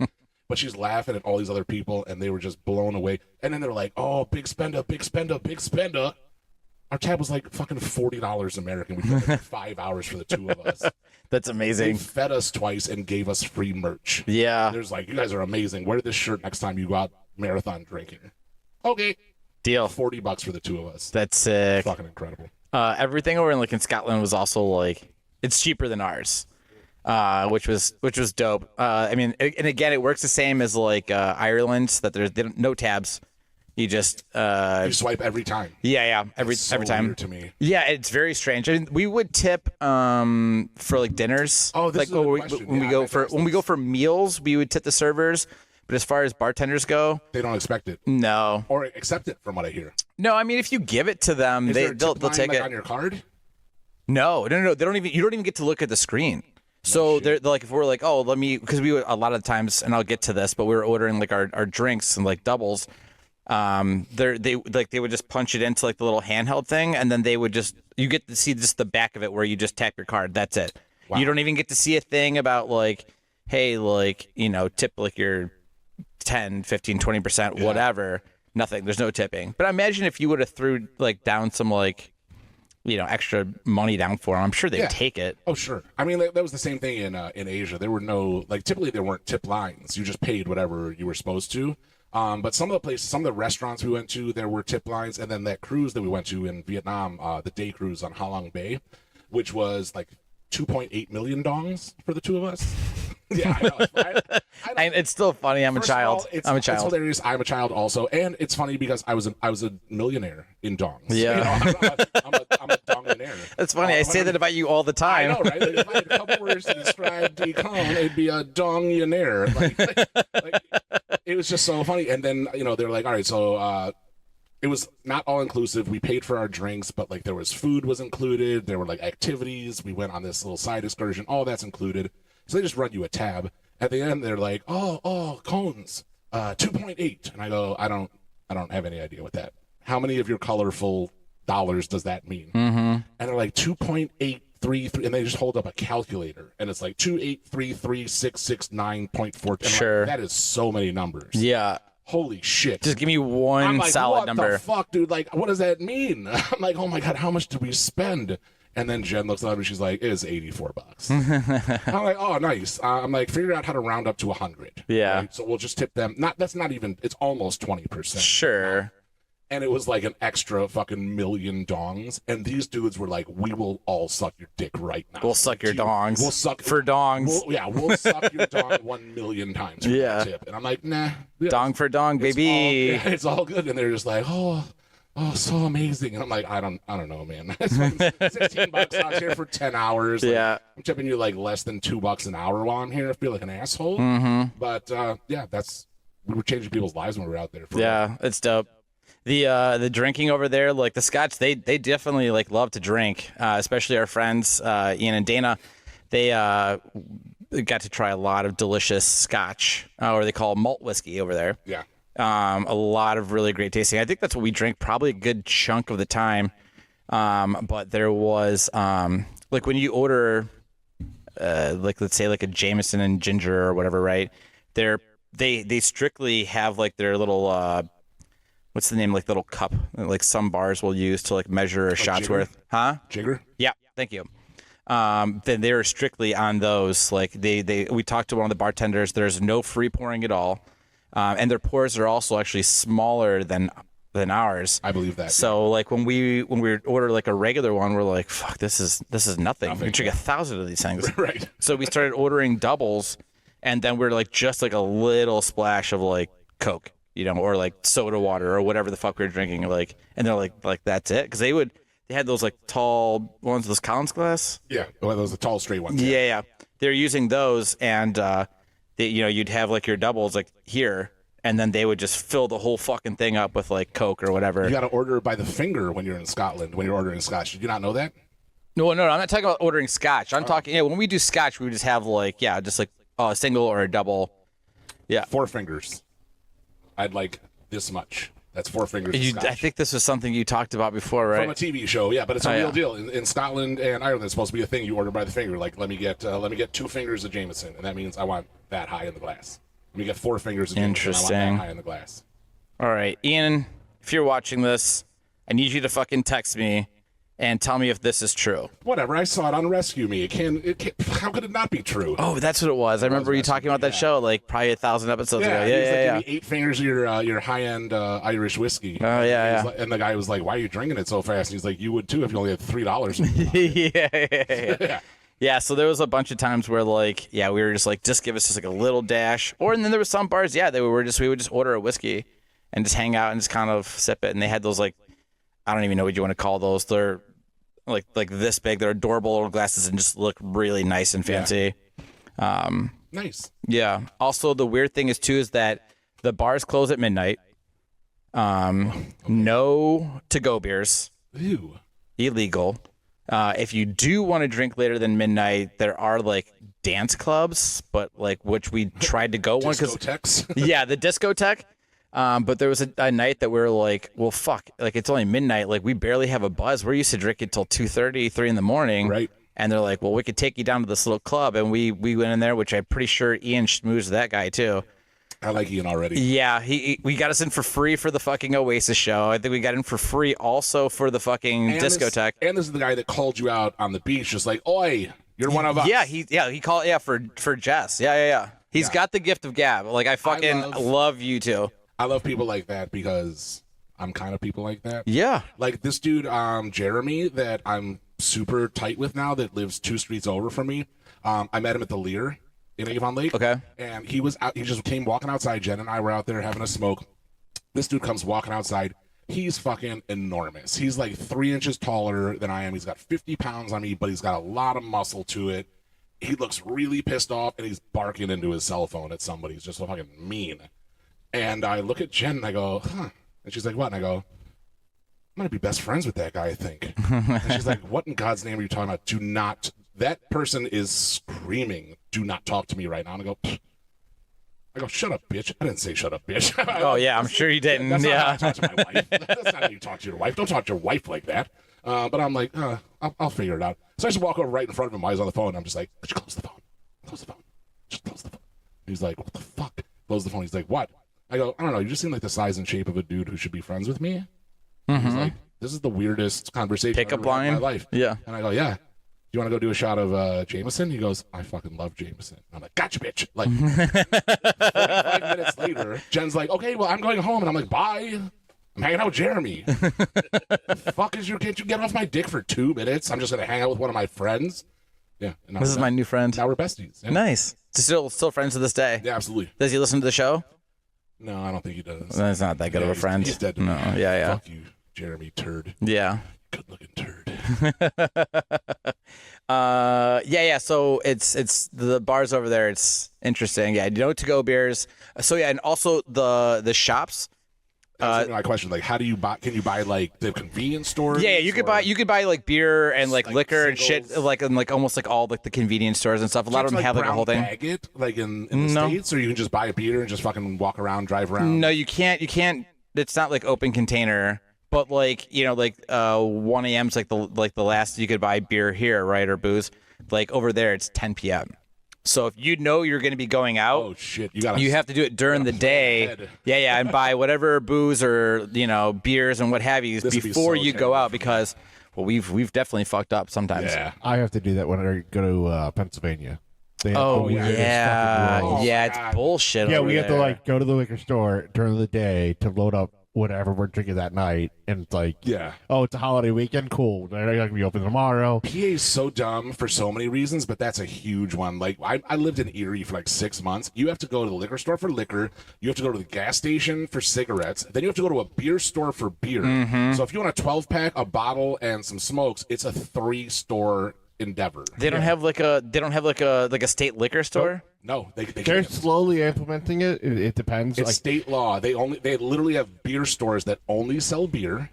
But she's laughing at all these other people, and they were just blown away. And then they're like, "Oh, big spender, big spender, big spender." Our tab was like fucking $40 American. We did like 5 hours for the two of us. That's They amazing. fed us twice and gave us free merch. Yeah. There's like, "You guys are amazing. Wear this shirt next time you go out marathon drinking." Okay, Deal. $40 for the two of us. That's sick. Fucking incredible. Everything over in Scotland was also like it's cheaper than ours, which was dope. I mean, and again, it works the same as like Ireland, that no tabs. You just You swipe every time. every So time. weird to me. Yeah, it's very strange. I mean, we would tip for like dinners. Oh, this like is a good question. when Yeah, we go I for meant to when we ask go this. for meals, we would tip the servers. But as far as bartenders go, They don't expect it no. or accept it, from what I hear. No, I mean if you give it to them, Is there a they'll tip line, take like, it. on your card? No. They don't even. You don't even get to look at the screen. So they're like, if we're like, oh, let me, because we would, a lot of times, and I'll get to this, but we were ordering like our drinks and like doubles. They would just punch it into like the little handheld thing, and then they would you get to see just the back of it where you just tap your card. That's it. Wow. You don't even get to see a thing about like, hey, like tip like your 10, 15, 20%, whatever. Nothing. There's no tipping. But I imagine if you would have threw like down some like extra money down for them, I'm sure they'd Yeah. take it. Oh, sure. I mean, that was the same thing in Asia. There were no, like, typically there weren't tip lines. You just paid whatever you were supposed to. But some of the restaurants we went to, there were tip lines. And then that cruise that we went to in Vietnam, the day cruise on Ha Long Bay, which was like 2.8 million dongs for the two of us. Yeah, I know. And it's still funny. I'm a First of child. all, it's, I'm a It's child. hilarious. I'm a child also, and it's funny because I was a millionaire in dongs. Yeah. I'm a dong there. That's funny. I say that about you all the I time. know, right? Like, if I had a couple words to describe decon, it'd be a dongionaire. Like, it was just so funny. And then, they're like, all right, so it was not all inclusive. We paid for our drinks, but like there was food was included. There were like activities. We went on this little side excursion. All that's included. So they just run you a tab. At the end, they're like, oh, cones, 2.8. And I go, I don't have any idea what that. How many of your colorful dollars does that mean? Mm-hmm. And they're like 2.833, and they just hold up a calculator, and it's like 2833669.4. Sure. Like, that is so many numbers. Yeah. Holy shit. Just give me one I'm like, solid what number. the fuck, dude? Like, what does that mean? I'm like, oh my God, how much did we spend? And then Jen looks up and she's like, it's $84. I'm like, oh, nice. I'm like, figure out how to round up to 100. Yeah. Right? So we'll just tip them. That's not even, it's almost 20%. Sure. And it was like an extra fucking million dongs. And these dudes were like, we will all suck your dick right now. We'll suck your dongs. We'll suck for dongs. We'll suck your dong 1 million times for Yeah. that tip. And I'm like, nah. Yeah, Dong for dong, baby. it's all good. And they're just like, oh, so amazing. And I'm like, I don't know, man. It's fucking $16 out here for 10 hours. Like, Yeah. I'm tipping you like less than $2 an hour while I'm here. I feel like an asshole. Mm-hmm. But yeah, we were changing people's lives when we were out there. Yeah, it's dope. The drinking over there, like the Scotch, they definitely like love to drink, especially our friends Ian and Dana. They got to try a lot of delicious Scotch, or they call malt whiskey over there. Yeah. A lot of really great tasting. I think that's what we drank probably a good chunk of the time. But there was like when you order like let's say like a Jameson and ginger or whatever, right? They strictly have like their little what's the name, like little cup like some bars will use to like measure a shot's jigger? worth. Huh? Jigger? Yeah, thank you. Then they're strictly on those. Like we talked to one of the bartenders. There's no free pouring at all, and their pours are also actually smaller than ours. I believe that. So like when we order like a regular one, we're like, fuck, this is nothing. We can drink 1,000 of these things. Right. So we started ordering doubles, and then we're like just like a little splash of like Coke, or like soda water or whatever the fuck we were drinking. Like, and they're like that's it, because they had those like tall ones, those Collins glass. Yeah. Well, those are tall, straight ones. Yeah. They're using those, and you'd have like your doubles like here, and then they would just fill the whole fucking thing up with like Coke or whatever. You got to order by the finger when you're in Scotland, when you're ordering Scotch. Did you not know that? No, I'm not talking about ordering Scotch. I'm talking, when we do Scotch, we would just have like, just like a single or a double. Yeah. 4 fingers. I'd like this much. That's 4 fingers of Scotch. I think this was something you talked about before, right? From a TV show, yeah, but it's a real deal. In Scotland and Ireland, it's supposed to be a thing you order by the finger. Like, let me get 2 fingers of Jameson, and that means I want that high in the glass. Let me get 4 fingers of Jameson, Interesting. I want that high in the glass. All right, Ian, if you're watching this, I need you to fucking text me and tell me if this is true. Whatever, I saw it on Rescue Me. How could it not be true? Oh, that's what it was. I remember you talking about that show like probably 1,000 episodes ago. He was like, Yeah. give me 8 fingers of your high-end Irish whiskey. Oh, yeah. And the guy was like, why are you drinking it so fast? And he's like, you would too if you only had $3. Yeah. Yeah, so there was a bunch of times where like, we were just like, just give us just like a little dash. And then there was some bars, we would just order a whiskey and just hang out and just kind of sip it. And they had those like, I don't even know what you want to call those. They're like this big. They're adorable little glasses and just look really nice and fancy. Nice. Yeah. Also, the weird thing is that the bars close at midnight. No to-go beers. Ew. Illegal. If you do want to drink later than midnight, there are like dance clubs, but like which we tried to go one because Discotheques. yeah, the discotheque. But there was a night that we were like, well, fuck, like it's only midnight, like we barely have a buzz. We're used to drinking till 2:30, 3 in the morning, Right. And they're like, well, we could take you down to this little club, and we went in there, which I'm pretty sure Ian schmoozed that guy too. I like Ian already. Yeah, we got us in for free for the fucking Oasis show. I think we got in for free also for the fucking discotheque. And this is the guy that called you out on the beach, just like, oi, you're one of us. Yeah, he called for Jess. Yeah. He's got the gift of gab. Like I fucking love you too. I love people like that because I'm kind of people like that. Yeah. Like this dude, Jeremy, that I'm super tight with now, that lives 2 streets over from me. I met him at the Lear in Avon Lake. Okay. And he was out. He just came walking outside. Jen and I were out there having a smoke. This dude comes walking outside, He's fucking enormous. He's like 3 inches taller than I am. He's got 50 pounds on me, but he's got a lot of muscle to it. He looks really pissed off, and he's barking into his cell phone at somebody. He's just so fucking mean. And I look at Jen, and I go, huh. And she's like, what? And I go, I'm going to be best friends with that guy, I think. And she's like, what in God's name are you talking about? Do not, that person is screaming, do not talk to me right now. And I go, pfft. I go, shut up, bitch. I didn't say shut up, bitch. Oh, yeah, I'm sure you didn't. That's Yeah. not how I talk to my wife. That's not how you talk to your wife. Don't talk to your wife like that. But I'm like, I'll figure it out. So I just walk over right in front of him while he's on the phone. And I'm just like, could you close the phone? Close the phone. Just close the phone. He's like, what the fuck? Close the phone. He's like, what? I go, I don't know. You just seem like the size and shape of a dude who should be friends with me. He's like, this is the weirdest conversation Pickup I've ever had in line? my life. Yeah. And I go, yeah. You want to go do a shot of Jameson? He goes, I fucking love Jameson. I'm like, gotcha, bitch. Like, 45 minutes later, Jen's like, okay, well, I'm going home. And I'm like, bye. I'm hanging out with Jeremy. Fuck is can't you get off my dick for 2 minutes? I'm just going to hang out with one of my friends. Yeah. And now This is my new friend. Now we're besties. Yeah, Nice. Still friends to this day. yeah, absolutely. Does he listen to the show? No, I don't think he does. That's not that good of a He's- friend. He's dead to No. me. Yeah. Fuck you, Jeremy turd. Yeah. Good looking turd. Yeah. So it's the bars over there. It's interesting. Yeah, no to-go beers. So yeah, and also the shops. That's my question. Like, how do you buy? Can you buy like the convenience stores? Yeah, you could buy like beer and like liquor and shit singles? like in like almost like all like the convenience stores and stuff. A lot of them have like a whole thing. Bag it like in the No. States, or you can just buy a beer and just fucking walk around, drive around. No, you can't. It's not like open container. But like 1 a.m. is like the last you could buy beer here, right, or booze. Like over there, it's 10 p.m. So if you know you're going to be going out, Oh shit! You have to do it during the day. ahead. Yeah, and buy whatever booze or beers and what have you This would be before so you go terrible out for me. because we've definitely fucked up sometimes. Yeah. I have to do that when I go to Pennsylvania. They have Oh the weirdest yeah, fucking rules. yeah, my it's God. bullshit. Yeah, over we have to there. like go to the liquor store during the day to load up whatever we're drinking that night, and it's like, Yeah. oh, it's a holiday weekend, cool. They're not gonna be open tomorrow. PA is so dumb for so many reasons, but that's a huge one. Like, I lived in Erie for like 6 months. You have to go to the liquor store for liquor. You have to go to the gas station for cigarettes. Then you have to go to a beer store for beer. Mm-hmm. So if you want a 12-pack, a bottle, and some smokes, it's a 3-store endeavor. They don't have like a state liquor store. No, they They're can't. slowly implementing it. It depends. It's Like, state law. They literally have beer stores that only sell beer,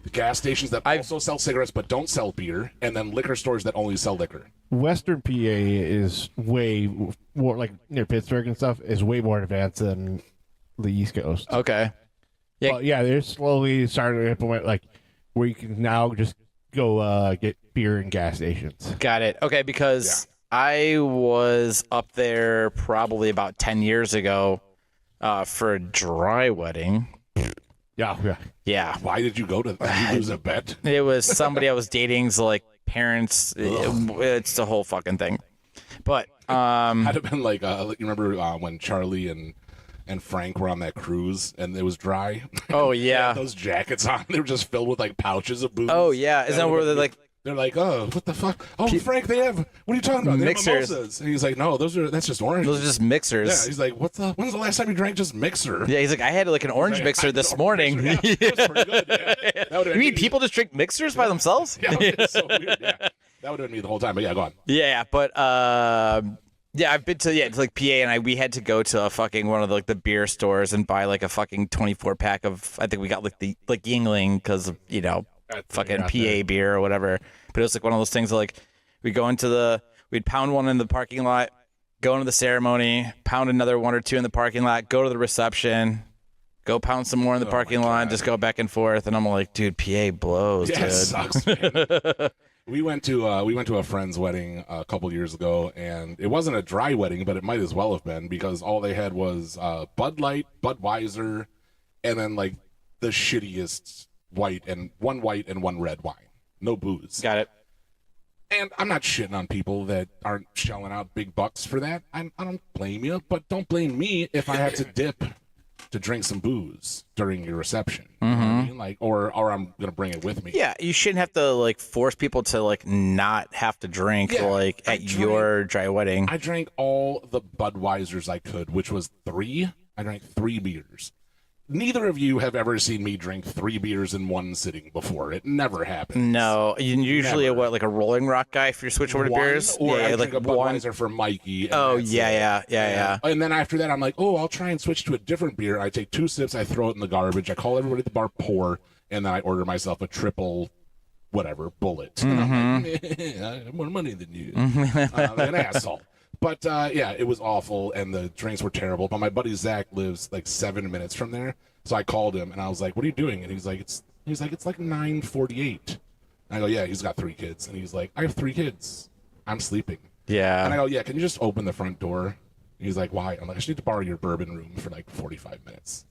the gas stations that also sell cigarettes but don't sell beer, and then liquor stores that only sell liquor. Western PA is way more, like near Pittsburgh and stuff, is way more advanced than the East Coast. Okay. Yeah. But yeah, they're slowly starting to implement like where you can now just go get beer in gas stations. Got it. Okay, because I was up there probably about 10 years ago for a dry wedding. Yeah. Yeah. Why did you go to that? You lose a bet? It was somebody I was dating's like parents. It's the whole fucking thing. But I'd have been like, you remember when Charlie and Frank were on that cruise and it was dry? oh They yeah. had those jackets on. They were just filled with like pouches of booze. Oh yeah. Isn't that where they're like They're like, oh, what the fuck? Oh, Frank, they have. What are you talking about? They have Mixers. mimosas. And he's like, no, that's just orange. those are just mixers? Yeah, he's like, when's the last time you drank just mixer? Yeah, he's like, I had like an orange Like, mixer I this know, morning. mixer, yeah. That was pretty good. Yeah. That would've You been mean me. people just drink mixers by themselves? Yeah, it's so weird. Yeah. That would have been me the whole time. But yeah, go on. Yeah, but yeah, I've been to like PA, and we had to go to a fucking one of the beer stores and buy like a fucking 24-pack of. I think we got like the Yingling because of fucking out PA there. beer or whatever. But it was like one of those things like we'd pound one in the parking lot, go into the ceremony, pound another one or two in the parking lot, go to the reception, go pound some more in the parking lot, just go back and forth. And I'm like, dude, PA blows, Yeah, it dude. sucks, man. We went to a friend's wedding a couple years ago, and it wasn't a dry wedding, but it might as well have been because all they had was Bud Light, Budweiser, and then like the shittiest white and one red wine. No booze. Got it. And I'm not shitting on people that aren't shelling out big bucks for that. I don't blame you, but don't blame me if I have to dip to drink some booze during your reception. You know what I mean? Like, or I'm gonna bring it with me. Yeah, you shouldn't have to like force people to like not have to drink Yeah, like I at your dry wedding. I drank all the Budweisers I could, which was 3. I drank 3 beers. neither of you have ever seen me drink 3 beers in one sitting before. It never happens. No, you usually Never. like a Rolling Rock guy if you switch over to One, beers. or I yeah, drink like a one. Budweiser for Mikey. And Oh that's yeah, it. yeah. And then after that, I'm like, oh, I'll try and switch to a different beer. I take 2 sips, I throw it in the garbage. I call everybody at the bar pour, and then I order myself a triple, whatever, bullet. And I'm like, I have more money than you. Like an asshole. But yeah, it was awful, and the drinks were terrible. But my buddy Zach lives like 7 minutes from there, so I called him and I was like, "What are you doing?" And he's like, "It's like 9:48." I go, "Yeah." He's got 3 kids, and he's like, "I have 3 kids. I'm sleeping." Yeah. And I go, "Yeah, can you just open the front door?" And he's like, "Why?" I'm like, "I just need to borrow your bourbon room for like 45 minutes."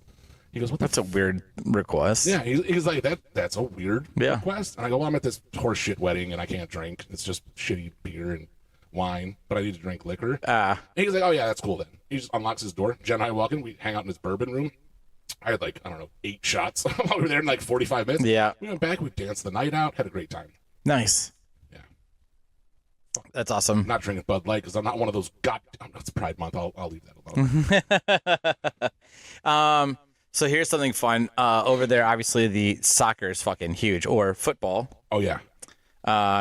He goes, "What the That's a weird request. yeah, he's like, that's a weird Yeah. request." And I go, "Well, I'm at this horse shit wedding and I can't drink. It's just shitty beer and wine, but I need to drink liquor." And he's like, "Oh yeah, that's cool then." He just unlocks his door. Jen and I walk in, we hang out in his bourbon room. I had like, I don't know, 8 shots while we were there in like 45 minutes. Yeah. We went back, we danced the night out, had a great time. Nice. Yeah. That's awesome. I'm not drinking Bud Light because I'm not one of those it's Pride Month. I'll leave that alone. So here's something fun. Over there, obviously the soccer is fucking huge, or football. Oh yeah.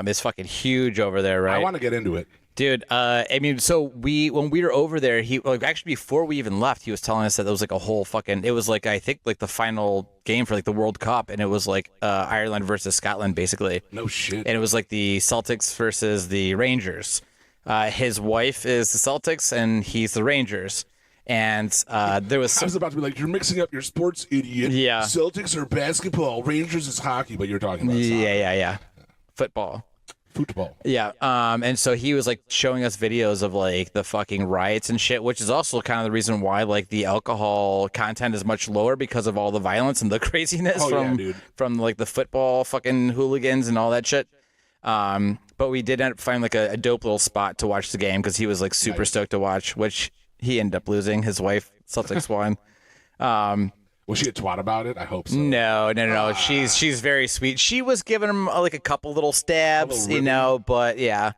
Is fucking huge over there, right? I want to get into it. Dude, I mean, so when we were over there, he like actually before we even left, he was telling us that there was like a whole fucking. It was like I think like the final game for like the World Cup, and it was like Ireland versus Scotland basically, No shit. and it was like the Celtics versus the Rangers. His wife is the Celtics, and he's the Rangers. And there was I was about to be like, "You're mixing up your sports, idiot." Yeah. Celtics are basketball, Rangers is hockey, but you're talking about soccer. yeah, football. Football. Yeah. And so he was like showing us videos of like the fucking riots and shit, which is also kind of the reason why like the alcohol content is much lower because of all the violence and the craziness Oh, yeah, dude. from like the football fucking hooligans and all that shit. But we did end up finding like a dope little spot to watch the game because he was like super stoked to watch, which he ended up losing. His wife, Celtics won. Was she a twat about it? I hope so. No. She's very sweet. She was giving him like a couple little stabs, you know, but yeah.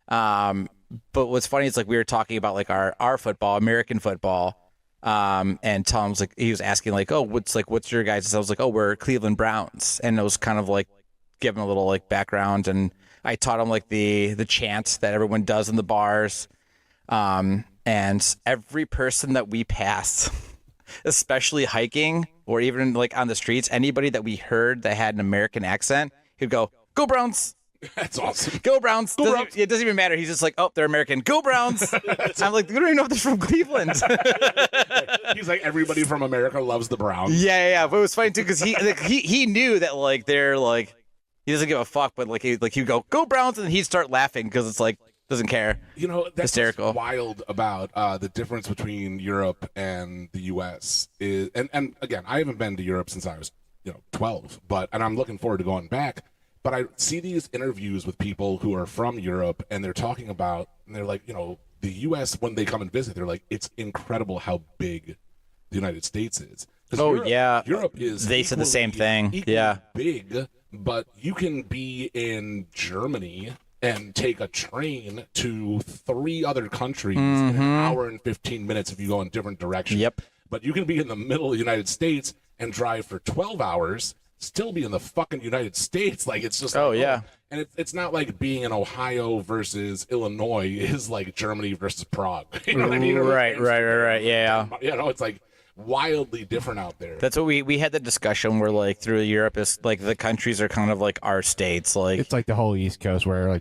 But what's funny is like we were talking about like our football, American football. And Tom's like he was asking like, "Oh, what's your guys?" I was like, "Oh, we're Cleveland Browns." And it was kind of like giving a little like background, and I taught him like the chant that everyone does in the bars. And every person that we passed, especially hiking or even like on the streets, anybody that we heard that had an American accent, he'd go, "Go Browns! That's awesome. Go Browns!" Go Browns. It doesn't even matter. He's just like, "Oh, they're American. Go Browns!" I'm like, we don't even know if they're from Cleveland. He's like, everybody from America loves the Browns. Yeah. But it was funny too because he knew that like they're like he doesn't give a fuck, but like he'd go, "Go Browns!" and he'd start laughing because it's like doesn't care. You know, that's Hysterical. what's wild about the difference between Europe and the U.S. is, and again, I haven't been to Europe since I was 12, and I'm looking forward to going back. But I see these interviews with people who are from Europe, and they're talking about, and they're like, the U.S. when they come and visit, they're like, it's incredible how big the United States is. 'Cause Oh, Europe, yeah. Europe is. They said the same equally- thing. equally Yeah. big, but you can be in Germany and take a train to 3 other countries in an hour and 15 minutes if you go in different directions. Yep. But you can be in the middle of the United States and drive for 12 hours, still be in the fucking United States. Like, it's just Oh, like, yeah. And it's not like being in Ohio versus Illinois is like Germany versus Prague. You know what I mean? Or Right. Yeah. It's like wildly different out there. That's what we had the discussion where like through Europe is like the countries are kind of like our states, like It's like the whole East Coast where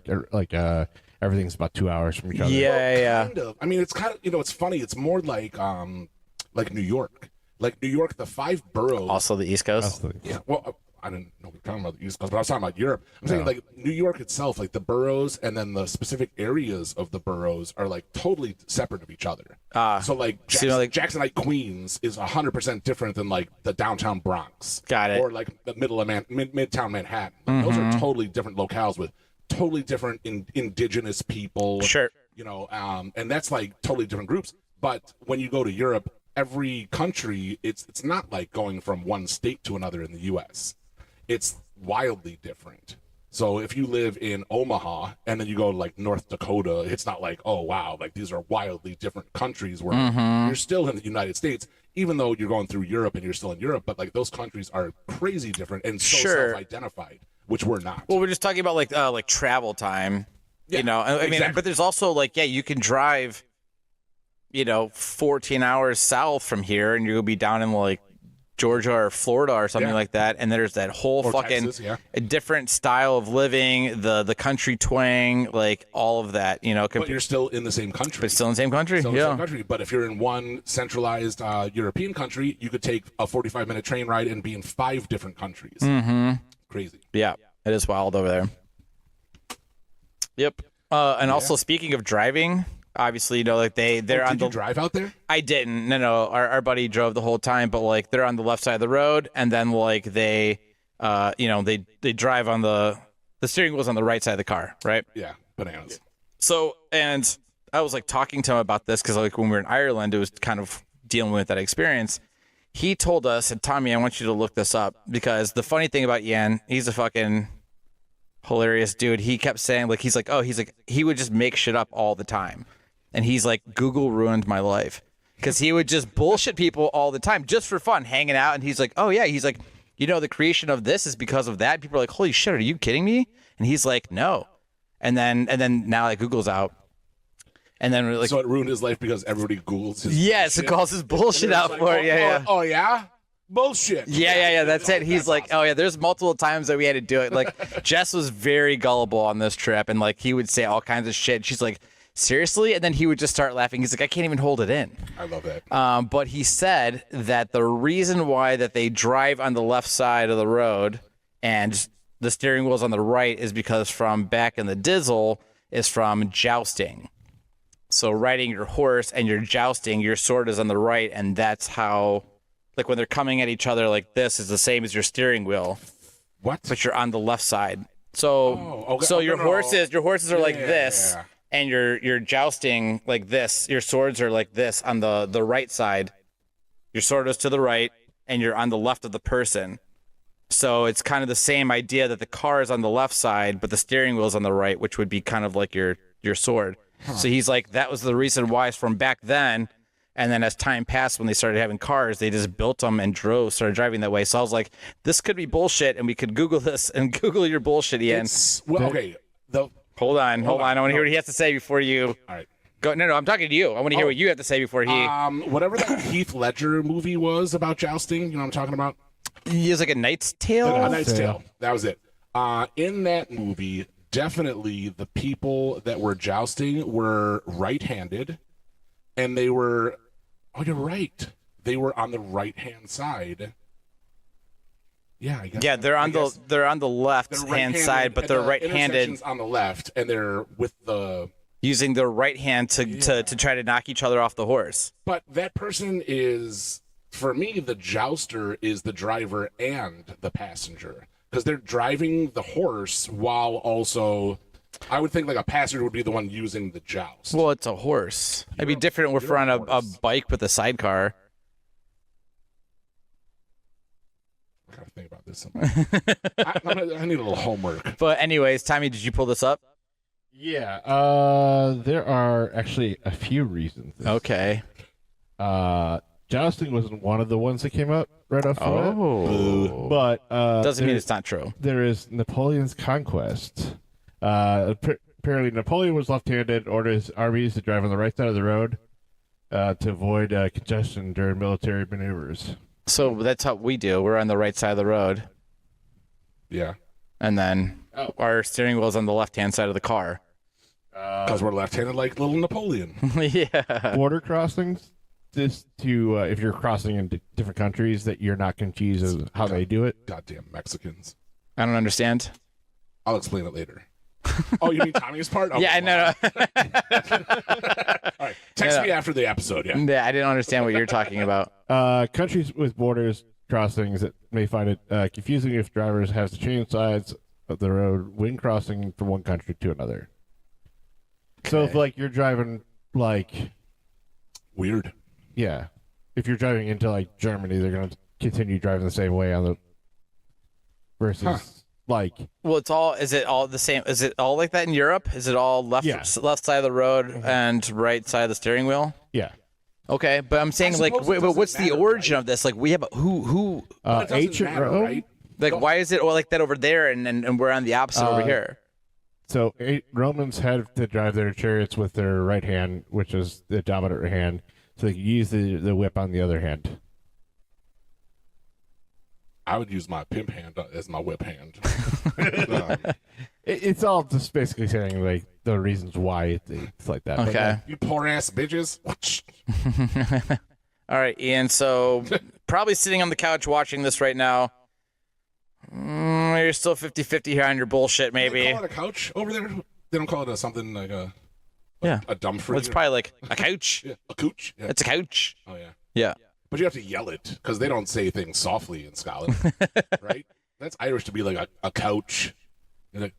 everything's about 2 hours from each other. yeah. Kind of. I mean, it's kind of, it's funny. It's more like New York. Like New York, the 5 boroughs. Also the East Coast. Yeah, well, I didn't know we were talking about the East Coast, but I was talking about Europe. I'm saying like New York itself, like the boroughs and then the specific areas of the boroughs are like totally separate of each other. So like Jacksonite Queens is 100% different than like the downtown Bronx. Got it. Or like the middle of Midtown Manhattan. Like, those are totally different locales with totally different indigenous people. Sure. And that's like totally different groups. But when you go to Europe, every country, it's not like going from one state to another in the U.S. It's wildly different. So if you live in Omaha and then you go to like North Dakota, it's not like, oh wow, like these are wildly different countries where you're still in the United States. even though you're going through Europe and you're still in Europe, but like those countries are crazy different and so Sure. self-identified, which we're not. Well, we're just talking about like travel time, Yeah, you know. I mean, exactly. but there's also like, yeah, you can drive, 14 hours south from here, and you'll be down in like Georgia or Florida or something Yeah. like that. And there's that whole Or fucking Texas, yeah. a different style of living, the country twang, like all of that, But you're still in the same country. but still in the same country. Still in the Yeah. same country. But if you're in one centralized European country, you could take a 45-minute train ride and be in 5 different countries. Mm-hmm. Crazy. Yeah, it is wild over there. Yep. And also speaking of driving, obviously, like they're on Did the you drive out there? I didn't. No. Our buddy drove the whole time, but like they're on the left side of the road, and then like they drive on the steering wheel's on the right side of the car, right? Yeah, bananas. So, and I was like talking to him about this because like when we were in Ireland, it was kind of dealing with that experience. He told us, and Tommy, I want you to look this up because the funny thing about Yan, he's a fucking hilarious dude. He kept saying like he would just make shit up all the time. And he's like, Google ruined my life. Because he would just bullshit people all the time just for fun, hanging out. And he's like, oh, yeah. He's like, the creation of this is because of that. People are like, holy shit, are you kidding me? And he's like, no. And then now like Google's out. And then we're like, So it ruined his life because everybody Googles his yes, it bullshit. calls his bullshit out Like, for it. Yeah. Oh, yeah? Bullshit. Yeah. That's it. He's like, oh, yeah, there's multiple times that we had to do it. Like, Jess was very gullible on this trip. And like, he would say all kinds of shit. She's like, seriously? And then he would just start laughing. He's like, I can't even hold it in. I love that. But he said that the reason why that they drive on the left side of the road and the steering wheel's on the right is because from back in the Dizzle is from jousting. So riding your horse and you're jousting, your sword is on the right, and that's how, like when they're coming at each other like this is the same as your steering wheel, What? but you're on the left side. So okay. so Oh, your no. horses are like Yeah. this. And you're jousting like this. Your swords are like this on the right side. Your sword is to the right, and you're on the left of the person. So it's kind of the same idea that the car is on the left side, but the steering wheel is on the right, which would be kind of like your sword. So he's like, that was the reason why it's from back then. And then as time passed, when they started having cars, they just built them and started driving that way. So I was like, this could be bullshit, and we could Google this and Google your bullshit, Ian. Okay. Hold on. I want to hear what he has to say before you All right. go. No, I'm talking to you. I want to hear what you have to say before he. Whatever that Heath Ledger movie was about jousting, you know what I'm talking about? He has like a Knight's Tale. A Knight's Tale. That was it. In that movie, definitely the people that were jousting were right-handed, and they were. Oh, you're right. They were on the right-hand side. Yeah, I guess. Yeah, they're on the left They're hand right-handed, side, but and they're the right-handed, intersection's on the left, and they're with the. using their right hand to try to knock each other off the horse. But that person is, for me, the jouster is the driver and the passenger, because they're driving the horse while also. I would think like a passenger would be the one using the joust. Well, it's a horse. It'd be different if we're on a horse. bike with a sidecar. I gotta think about this. I need a little homework. But anyways, Tommy, did you pull this up? Yeah. There are actually a few reasons. Okay. Jousting wasn't one of the ones that came up right off the bat. Oh. But Doesn't mean it's not true. there is Napoleon's conquest. Apparently, Napoleon was left-handed, ordered his armies to drive on the right side of the road to avoid congestion during military maneuvers. So that's how we do. We're on the right side of the road, Yeah, and then our steering wheel's on the left-hand side of the car. because we're left-handed like little Napoleon. Yeah. Border crossings, just to if you're crossing into different countries, that you're not confused as how they do it. Goddamn Mexicans. I don't understand. I'll explain it later. Oh, you mean Tommy's part? Okay, Yeah, no. All right, text me after the episode. Yeah. Yeah, I didn't understand what you're talking about. Countries with borders crossings that may find it confusing if drivers have to change sides of the road when crossing from one country to another. So if like you're driving like Weird. yeah, if you're driving into like Germany, they're gonna continue driving the same way on the versus like Well, is it all the same? Is it all like that in Europe? Is it all left Yeah. left side of the road and right side of the steering wheel? yeah. Okay, but I'm saying like, suppose it but what's doesn't the matter, origin right? of this? Like, we have who But it doesn't ancient matter, Rome. right? like why is it like that over there and we're on the opposite over here? So Romans had to drive their chariots with their right hand, which is the dominant hand, so they could use the whip on the other hand. I would use my pimp hand as my whip hand. It's all just basically saying like the reasons why it's like that. But, Okay. You poor ass bitches. All right, Ian. So probably sitting on the couch watching this right now. You're still 50-50 here on your bullshit, They maybe. call it a couch over there. They don't call it something like a Yeah. dumb Well, it's probably like a couch. yeah, a cooch. Yeah. It's a couch. Oh yeah. Yeah. But you have to yell it because they don't say things softly in Scotland, right? That's Irish to be like a couch. You're like,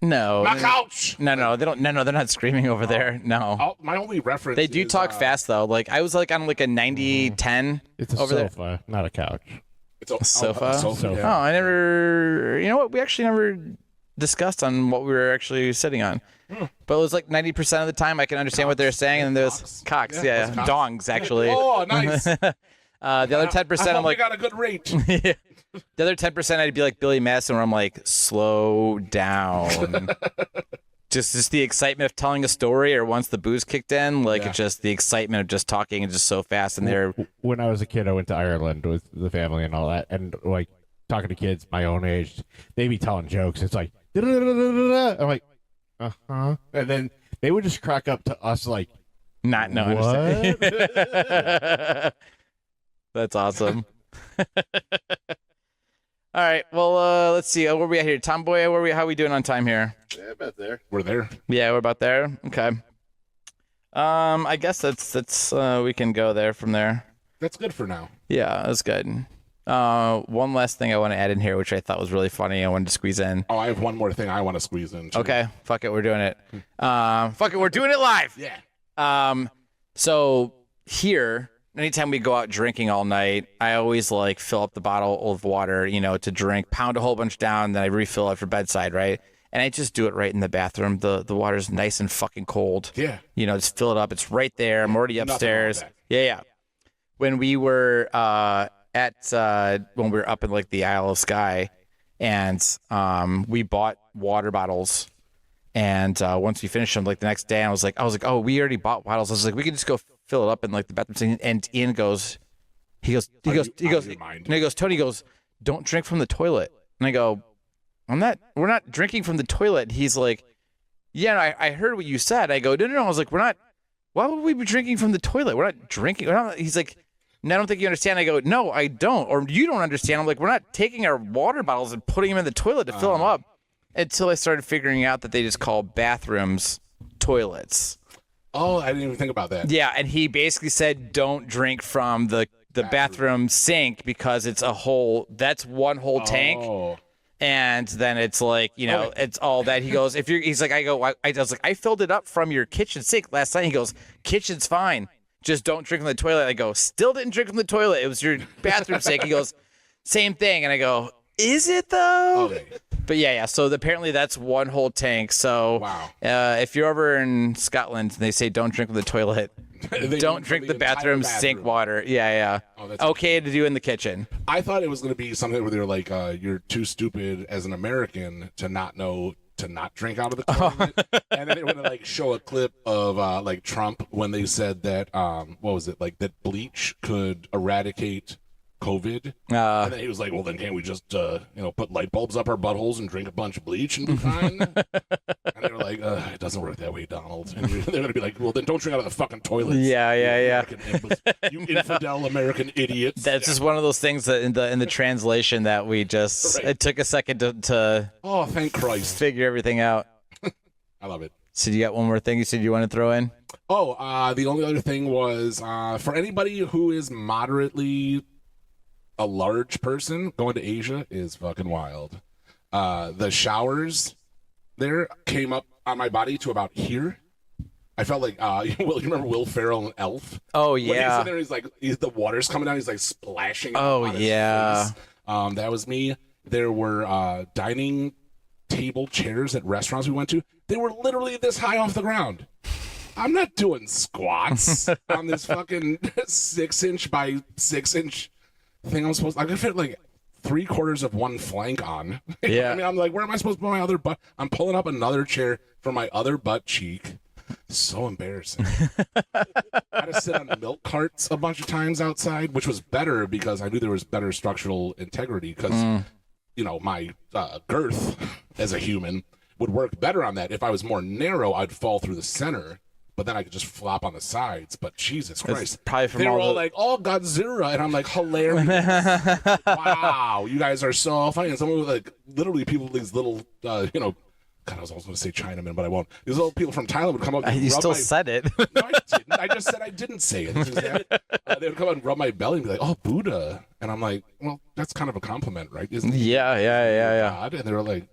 No. my couch. No, they don't. No, they're not screaming over there. No. My only reference. They do is, talk fast though. Like I was like on like a 90-10 it's a over there. sofa, not a couch. It's a Sofa? a sofa. Sofa. Oh, Yeah. I never. You know what? We actually never discussed on what we were actually sitting on. But it was like 90% of the time I can understand what they're saying, and there's cocks. Yeah, Yeah, those cocks. dongs actually. Oh, nice. The other 10%, I I'm hope we like, got a good rate. the other 10%, I'd be like Billy Madison, where I'm like, slow down. just the excitement of telling a story, or once the booze kicked in, like Yeah. it's just the excitement of just talking and just so fast, and they're When I was a kid, I went to Ireland with the family and all that, and like talking to kids my own age, they be telling jokes. It's like, "Da-da-da-da-da-da." I'm like, and then they would just crack up to us like, not knowing. That's awesome. All right. Well, let's see. Where are we at here? Tomboy, how are we doing on time here? yeah, about there. We're there. Yeah, we're about there. Okay. I guess that's we can go there from there. That's good for now. Yeah, that's good. One last thing I want to add in here, which I thought was really funny. I wanted to squeeze in. Oh, I have one more thing I want to squeeze in. Too. Okay. Fuck it. We're doing it. Fuck it. We're doing it live. Yeah. So here, anytime we go out drinking all night, I always like fill up the bottle of water, to drink, pound a whole bunch down, then I refill it for bedside, right? And I just do it right in the bathroom. The water's nice and fucking cold. Yeah. Just fill it up. It's right there. I'm already Nothing wrong with upstairs. that. Yeah. When we were when we were up in like the Isle of Skye, and we bought water bottles. And once we finished them, like the next day, I was like, oh, we already bought bottles. I was like, we can just go fill it up in like the bathroom sink. And Ian goes, he goes, Tony goes, don't drink from the toilet. And I go, we're not drinking from the toilet. He's like, yeah, I heard what you said. I go, no. I was like, why would we be drinking from the toilet? We're not drinking. He's like, no, I don't think you understand. I go, no, I don't. Or you don't understand. I'm like, we're not taking our water bottles and putting them in the toilet to fill them up. Until I started figuring out that they just call bathrooms toilets. Oh, I didn't even think about that. Yeah, and he basically said don't drink from the bathroom sink because it's that's one whole tank. Oh. And then it's like, it's all that. He goes, he's like, I was like, I filled it up from your kitchen sink last night. He goes, kitchen's fine. Just don't drink from the toilet. I go, still didn't drink from the toilet. It was your bathroom sink. He goes, same thing. And I go, is it though? Okay. But yeah. So apparently that's one whole tank. So Wow. If you're over in Scotland and they say don't drink from the toilet, don't drink the bathroom sink water. Yeah. Oh, that's okay to do in the kitchen. I thought it was going to be something where they're like, you're too stupid as an American to not know to not drink out of the toilet. And then they were going to like show a clip of like Trump when they said that, what was it? Like that bleach could eradicate COVID. And then he was like, well, then can't we just, put light bulbs up our buttholes and drink a bunch of bleach and be fine? And they were like, it doesn't work that way, Donald. And they're going to be like, well, then don't drink out of the fucking toilets. Yeah. You infidel American idiots. That's just one of those things that in the translation that we just Right. it took a second to Oh, thank Christ. figure everything out. I love it. So you got one more thing you said you want to throw in? Oh, the only other thing was for anybody who is moderately a large person, going to Asia is fucking wild. The showers there came up on my body to about here. I felt like, you remember Will Ferrell and Elf? Oh When he's yeah. in there, he's like, the water's coming down, he's like splashing. Oh, on his yeah. face. That was me. There were dining table chairs at restaurants we went to. They were literally this high off the ground. I'm not doing squats on this fucking 6-inch by 6-inch thing. I could fit like 3/4 of one flank on. Yeah. I mean, I'm like, where am I supposed to put my other butt? I'm pulling up another chair for my other butt cheek. So embarrassing. I had to sit on milk carts a bunch of times outside, which was better because I knew there was better structural integrity because, you know, my girth as a human would work better on that. If I was more narrow, I'd fall through the center, but then I could just flop on the sides. But Jesus Christ. probably from they were all all the- like, oh, Godzilla. And I'm like, hilarious. Wow, you guys are so funny. And some of like, literally people, these little, you know, God, I was also going to say Chinaman, but I won't. These little people from Thailand would come up and You rub still my... said it. No, I didn't. I just said I didn't say it. They would come up and rub my belly and be like, oh, Buddha. And I'm like, well, that's kind of a compliment, right? Isn't he Yeah. God? And they were like,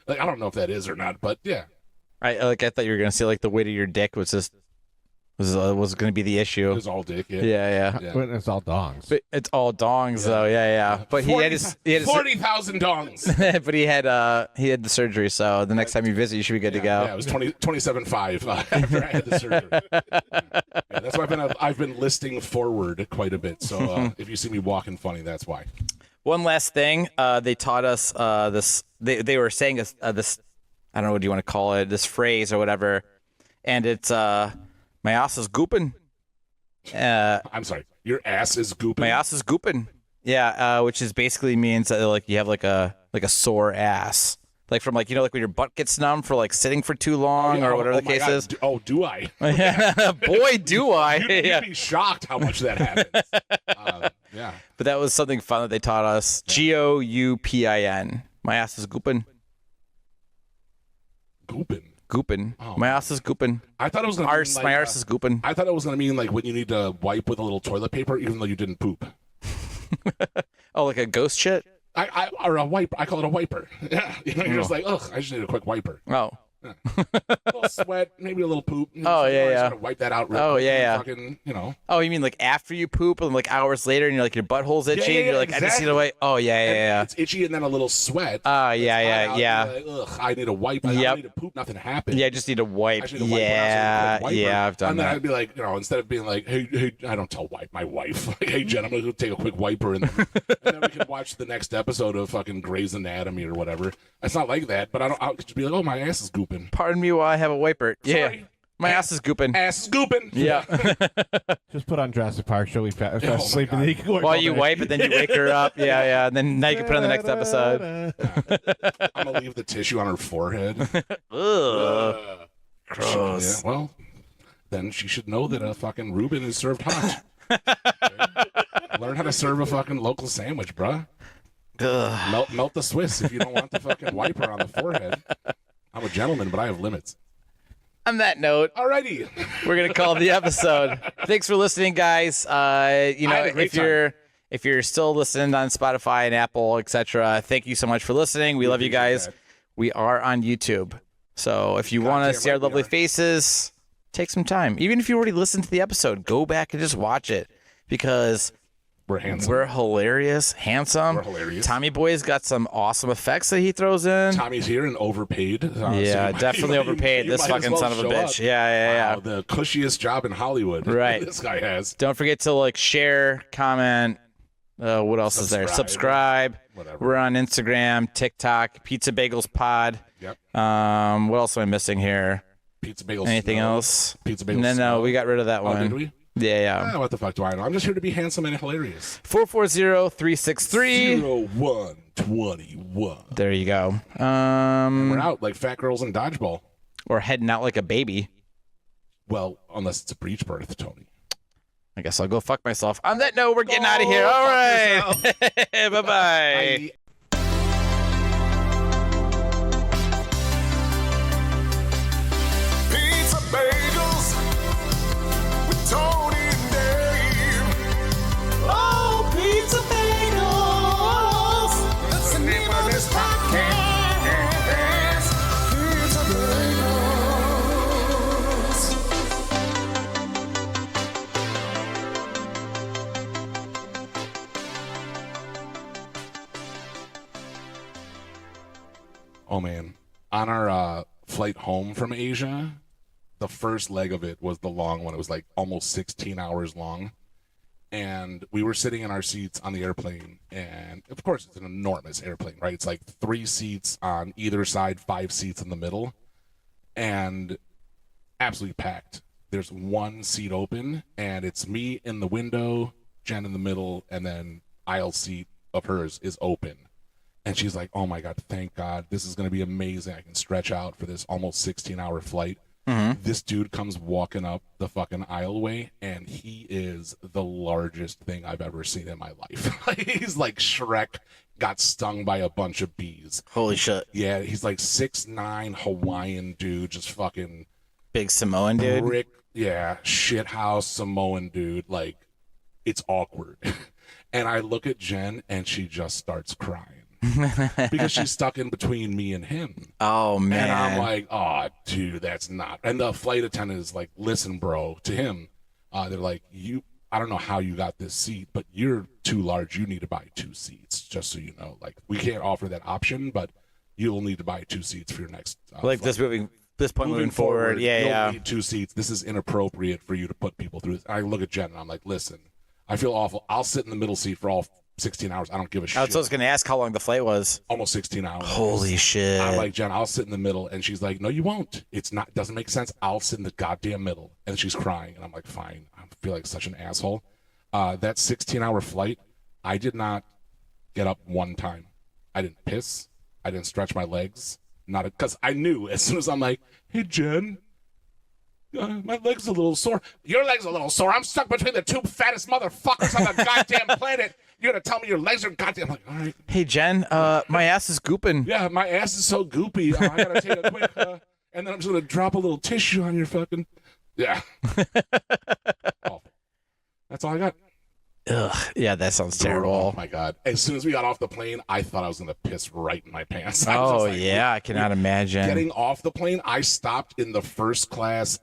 like, I don't know if that is or not, but yeah. I thought you were gonna say like the weight of your dick was just was gonna be the It issue. was all dick. Yeah. Yeah. When it's all dongs. But it's all dongs though. Yeah. But he had his 40,000 dongs. but he had the surgery, so the next time you visit, you should be good to go. Yeah, it was 27.5 after I had the surgery. Yeah, that's why I've been listing forward quite a bit. So if you see me walking funny, that's why. One last thing, they taught us this. They were saying this. I don't know what do you want to call it, this phrase or whatever, and it's my ass is gooping. I'm sorry. Your ass is gooping. My ass is gooping. Yeah, which is basically means that like you have like a sore ass, like from like you know like when your butt gets numb for like sitting for too long or whatever the my case God. is. Do I? Boy, do I! You'd be shocked how much that happens. Yeah. But that was something fun that they taught us. Goupin. My ass is gooping. Gooping. Gooping. Oh, my ass is gooping. I thought it was going to mean like, my arse is gooping. I thought it was going to mean like when you need to wipe with a little toilet paper, even though you didn't poop. Oh, like a ghost shit? Or a wiper. I call it a wiper. Yeah. You know, you're just like, ugh, I just need a quick wiper. Oh. A little sweat, maybe a little poop. Oh, yeah, I just yeah. gotta wipe that out. Real Oh, quick yeah, and yeah. Fucking, you know. Oh, you mean like after you poop and like hours later and you're like your butthole's itchy yeah, and you're like, I just need to wait. Oh, yeah. And it's itchy and then a little sweat. Oh, It's yeah. hot out, and you're like, ugh, I need a wipe. I Yep. don't need to poop. Nothing happened. Yeah, I just need to wipe. I just need to wipe when I was a quick wiper. Yeah, I've done and then that. I'd be like, you know, instead of being like, hey, I don't tell my wife, like, hey, Jen, I'm going to go take a quick wiper and then we can watch the next episode of fucking Grey's Anatomy or whatever. It's not like that, but I'll just be like, oh, my ass is gooping. Pardon me while I have a wiper. Yeah. Sorry. My ass is gooping. Ass scooping. Yeah. Just put on Jurassic Park, she'll be fast my asleep, and God. then you can work While all you day. wipe it, then you wake her up. Yeah. And then now you can put on the next episode. I'm going to leave the tissue on her forehead. Ugh. Gross. Yeah, well, then she should know that a fucking Reuben is served hot. Learn how to serve a fucking local sandwich, bruh. Ugh. Melt the Swiss if you don't want the fucking wiper on the forehead. I'm a gentleman, but I have limits. On that note, Alrighty. we're gonna call the episode. Thanks for listening, guys. You I know, had a great if you're still listening on Spotify and Apple, etc., thank you so much for listening. We love you guys. appreciate We are on YouTube, so if you want to damn see our right we lovely are. faces, take some time. Even if you already listened to the episode, go back and just watch it because We're handsome. we're hilarious, handsome. We're hilarious. Tommy Boy's got some awesome effects that he throws in. Tommy's here and overpaid. So Yeah, you might- definitely you overpaid. you This might as fucking well son of a show bitch. up. Yeah. Wow, the cushiest job in Hollywood. Right. This guy has. Don't forget to like share, comment. What else is there? Subscribe. Whatever. We're on Instagram, TikTok, Pizza Bagels Pod. Yep. What else am I missing here? Pizza bagels. Anything Snow. else? Pizza bagels. No, Snow. we got rid of that Oh, one. did we? Yeah. What the fuck do I know? I'm just here to be handsome and hilarious. 440-363. 0121. There you go. We're out like fat girls in dodgeball. Or heading out like a baby. Well, unless it's a breech birth, Tony. I guess I'll go fuck myself. On that note, we're getting out of here. All right. Bye-bye. Pizza bagels with Tony and Dave. Oh, pizza bagels. That's the name of this podcast. Pizza bagels. Oh man, on our flight home from Asia, the first leg of it was the long one. It was like almost 16 hours long. And we were sitting in our seats on the airplane. And of course, it's an enormous airplane, right? It's like 3 seats on either side, 5 seats in the middle. And absolutely packed. There's 1 seat open, and it's me in the window, Jen in the middle, and then aisle seat of hers is open. And she's like, oh my God, thank God. This is going to be amazing. I can stretch out for this almost 16-hour flight. This dude comes walking up the fucking aisleway, and he is the largest thing I've ever seen in my life. He's like Shrek got stung by a bunch of bees. Holy shit. Yeah, he's like 6'9" Hawaiian dude, just fucking Big Samoan dude. brick, yeah, shithouse Samoan dude. Like, it's awkward. And I look at Jen, and she just starts crying. Because she's stuck in between me and him. Oh, man. And I'm like, oh, dude, that's not. And the flight attendant is like, listen, bro, to him. They're like, I don't know how you got this seat, but you're too large. You need to buy 2 seats, just so you know. Like, we can't offer that option, but you'll need to buy 2 seats for your next like flight. this point moving forward. Yeah, you'll yeah. need 2 seats. This is inappropriate for you to put people through this. I look at Jen, and I'm like, listen, I feel awful. I'll sit in the middle seat for all 16 hours. I don't give a shit. I was going to ask how long the flight was. Almost 16 hours. Holy shit. I'm like, Jen, I'll sit in the middle. And she's like, no, you won't. It's not, doesn't make sense. I'll sit in the goddamn middle. And she's crying. And I'm like, fine. I feel like such an asshole. That 16-hour flight, I did not get up one time. I didn't piss. I didn't stretch my legs. Not because I knew as soon as I'm like, hey, Jen, my leg's a little sore. Your leg's a little sore. I'm stuck between the 2 fattest motherfuckers on the goddamn planet. You're going to tell me your legs are goddamn. I'm like, all right. Hey, Jen, my ass is gooping. Yeah, my ass is so goopy. I got to take a quick, and then I'm just going to drop a little tissue on your fucking. Yeah. Awful. That's all I got. Ugh. Yeah, that sounds Oh, terrible. my God. As soon as we got off the plane, I thought I was going to piss right in my pants. I was Oh, just like, yeah, I cannot imagine. Getting off the plane, I stopped in the first class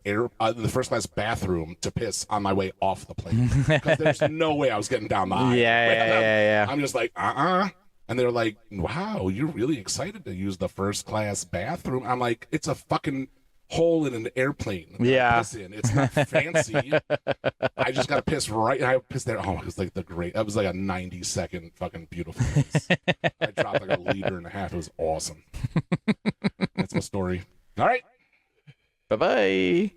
bathroom to piss on my way off the plane because there's no way I was getting down the aisle. Yeah. I'm just like, and they're like, wow, you're really excited to use the first class bathroom. I'm like, it's a fucking hole in an airplane. that I Yeah. piss in. It's not fancy. I just got to piss right. I pissed there. Oh, it was like that was like a 90-second fucking beautiful piss. I dropped like a liter and a half. It was awesome. That's my story. All right. Bye-bye.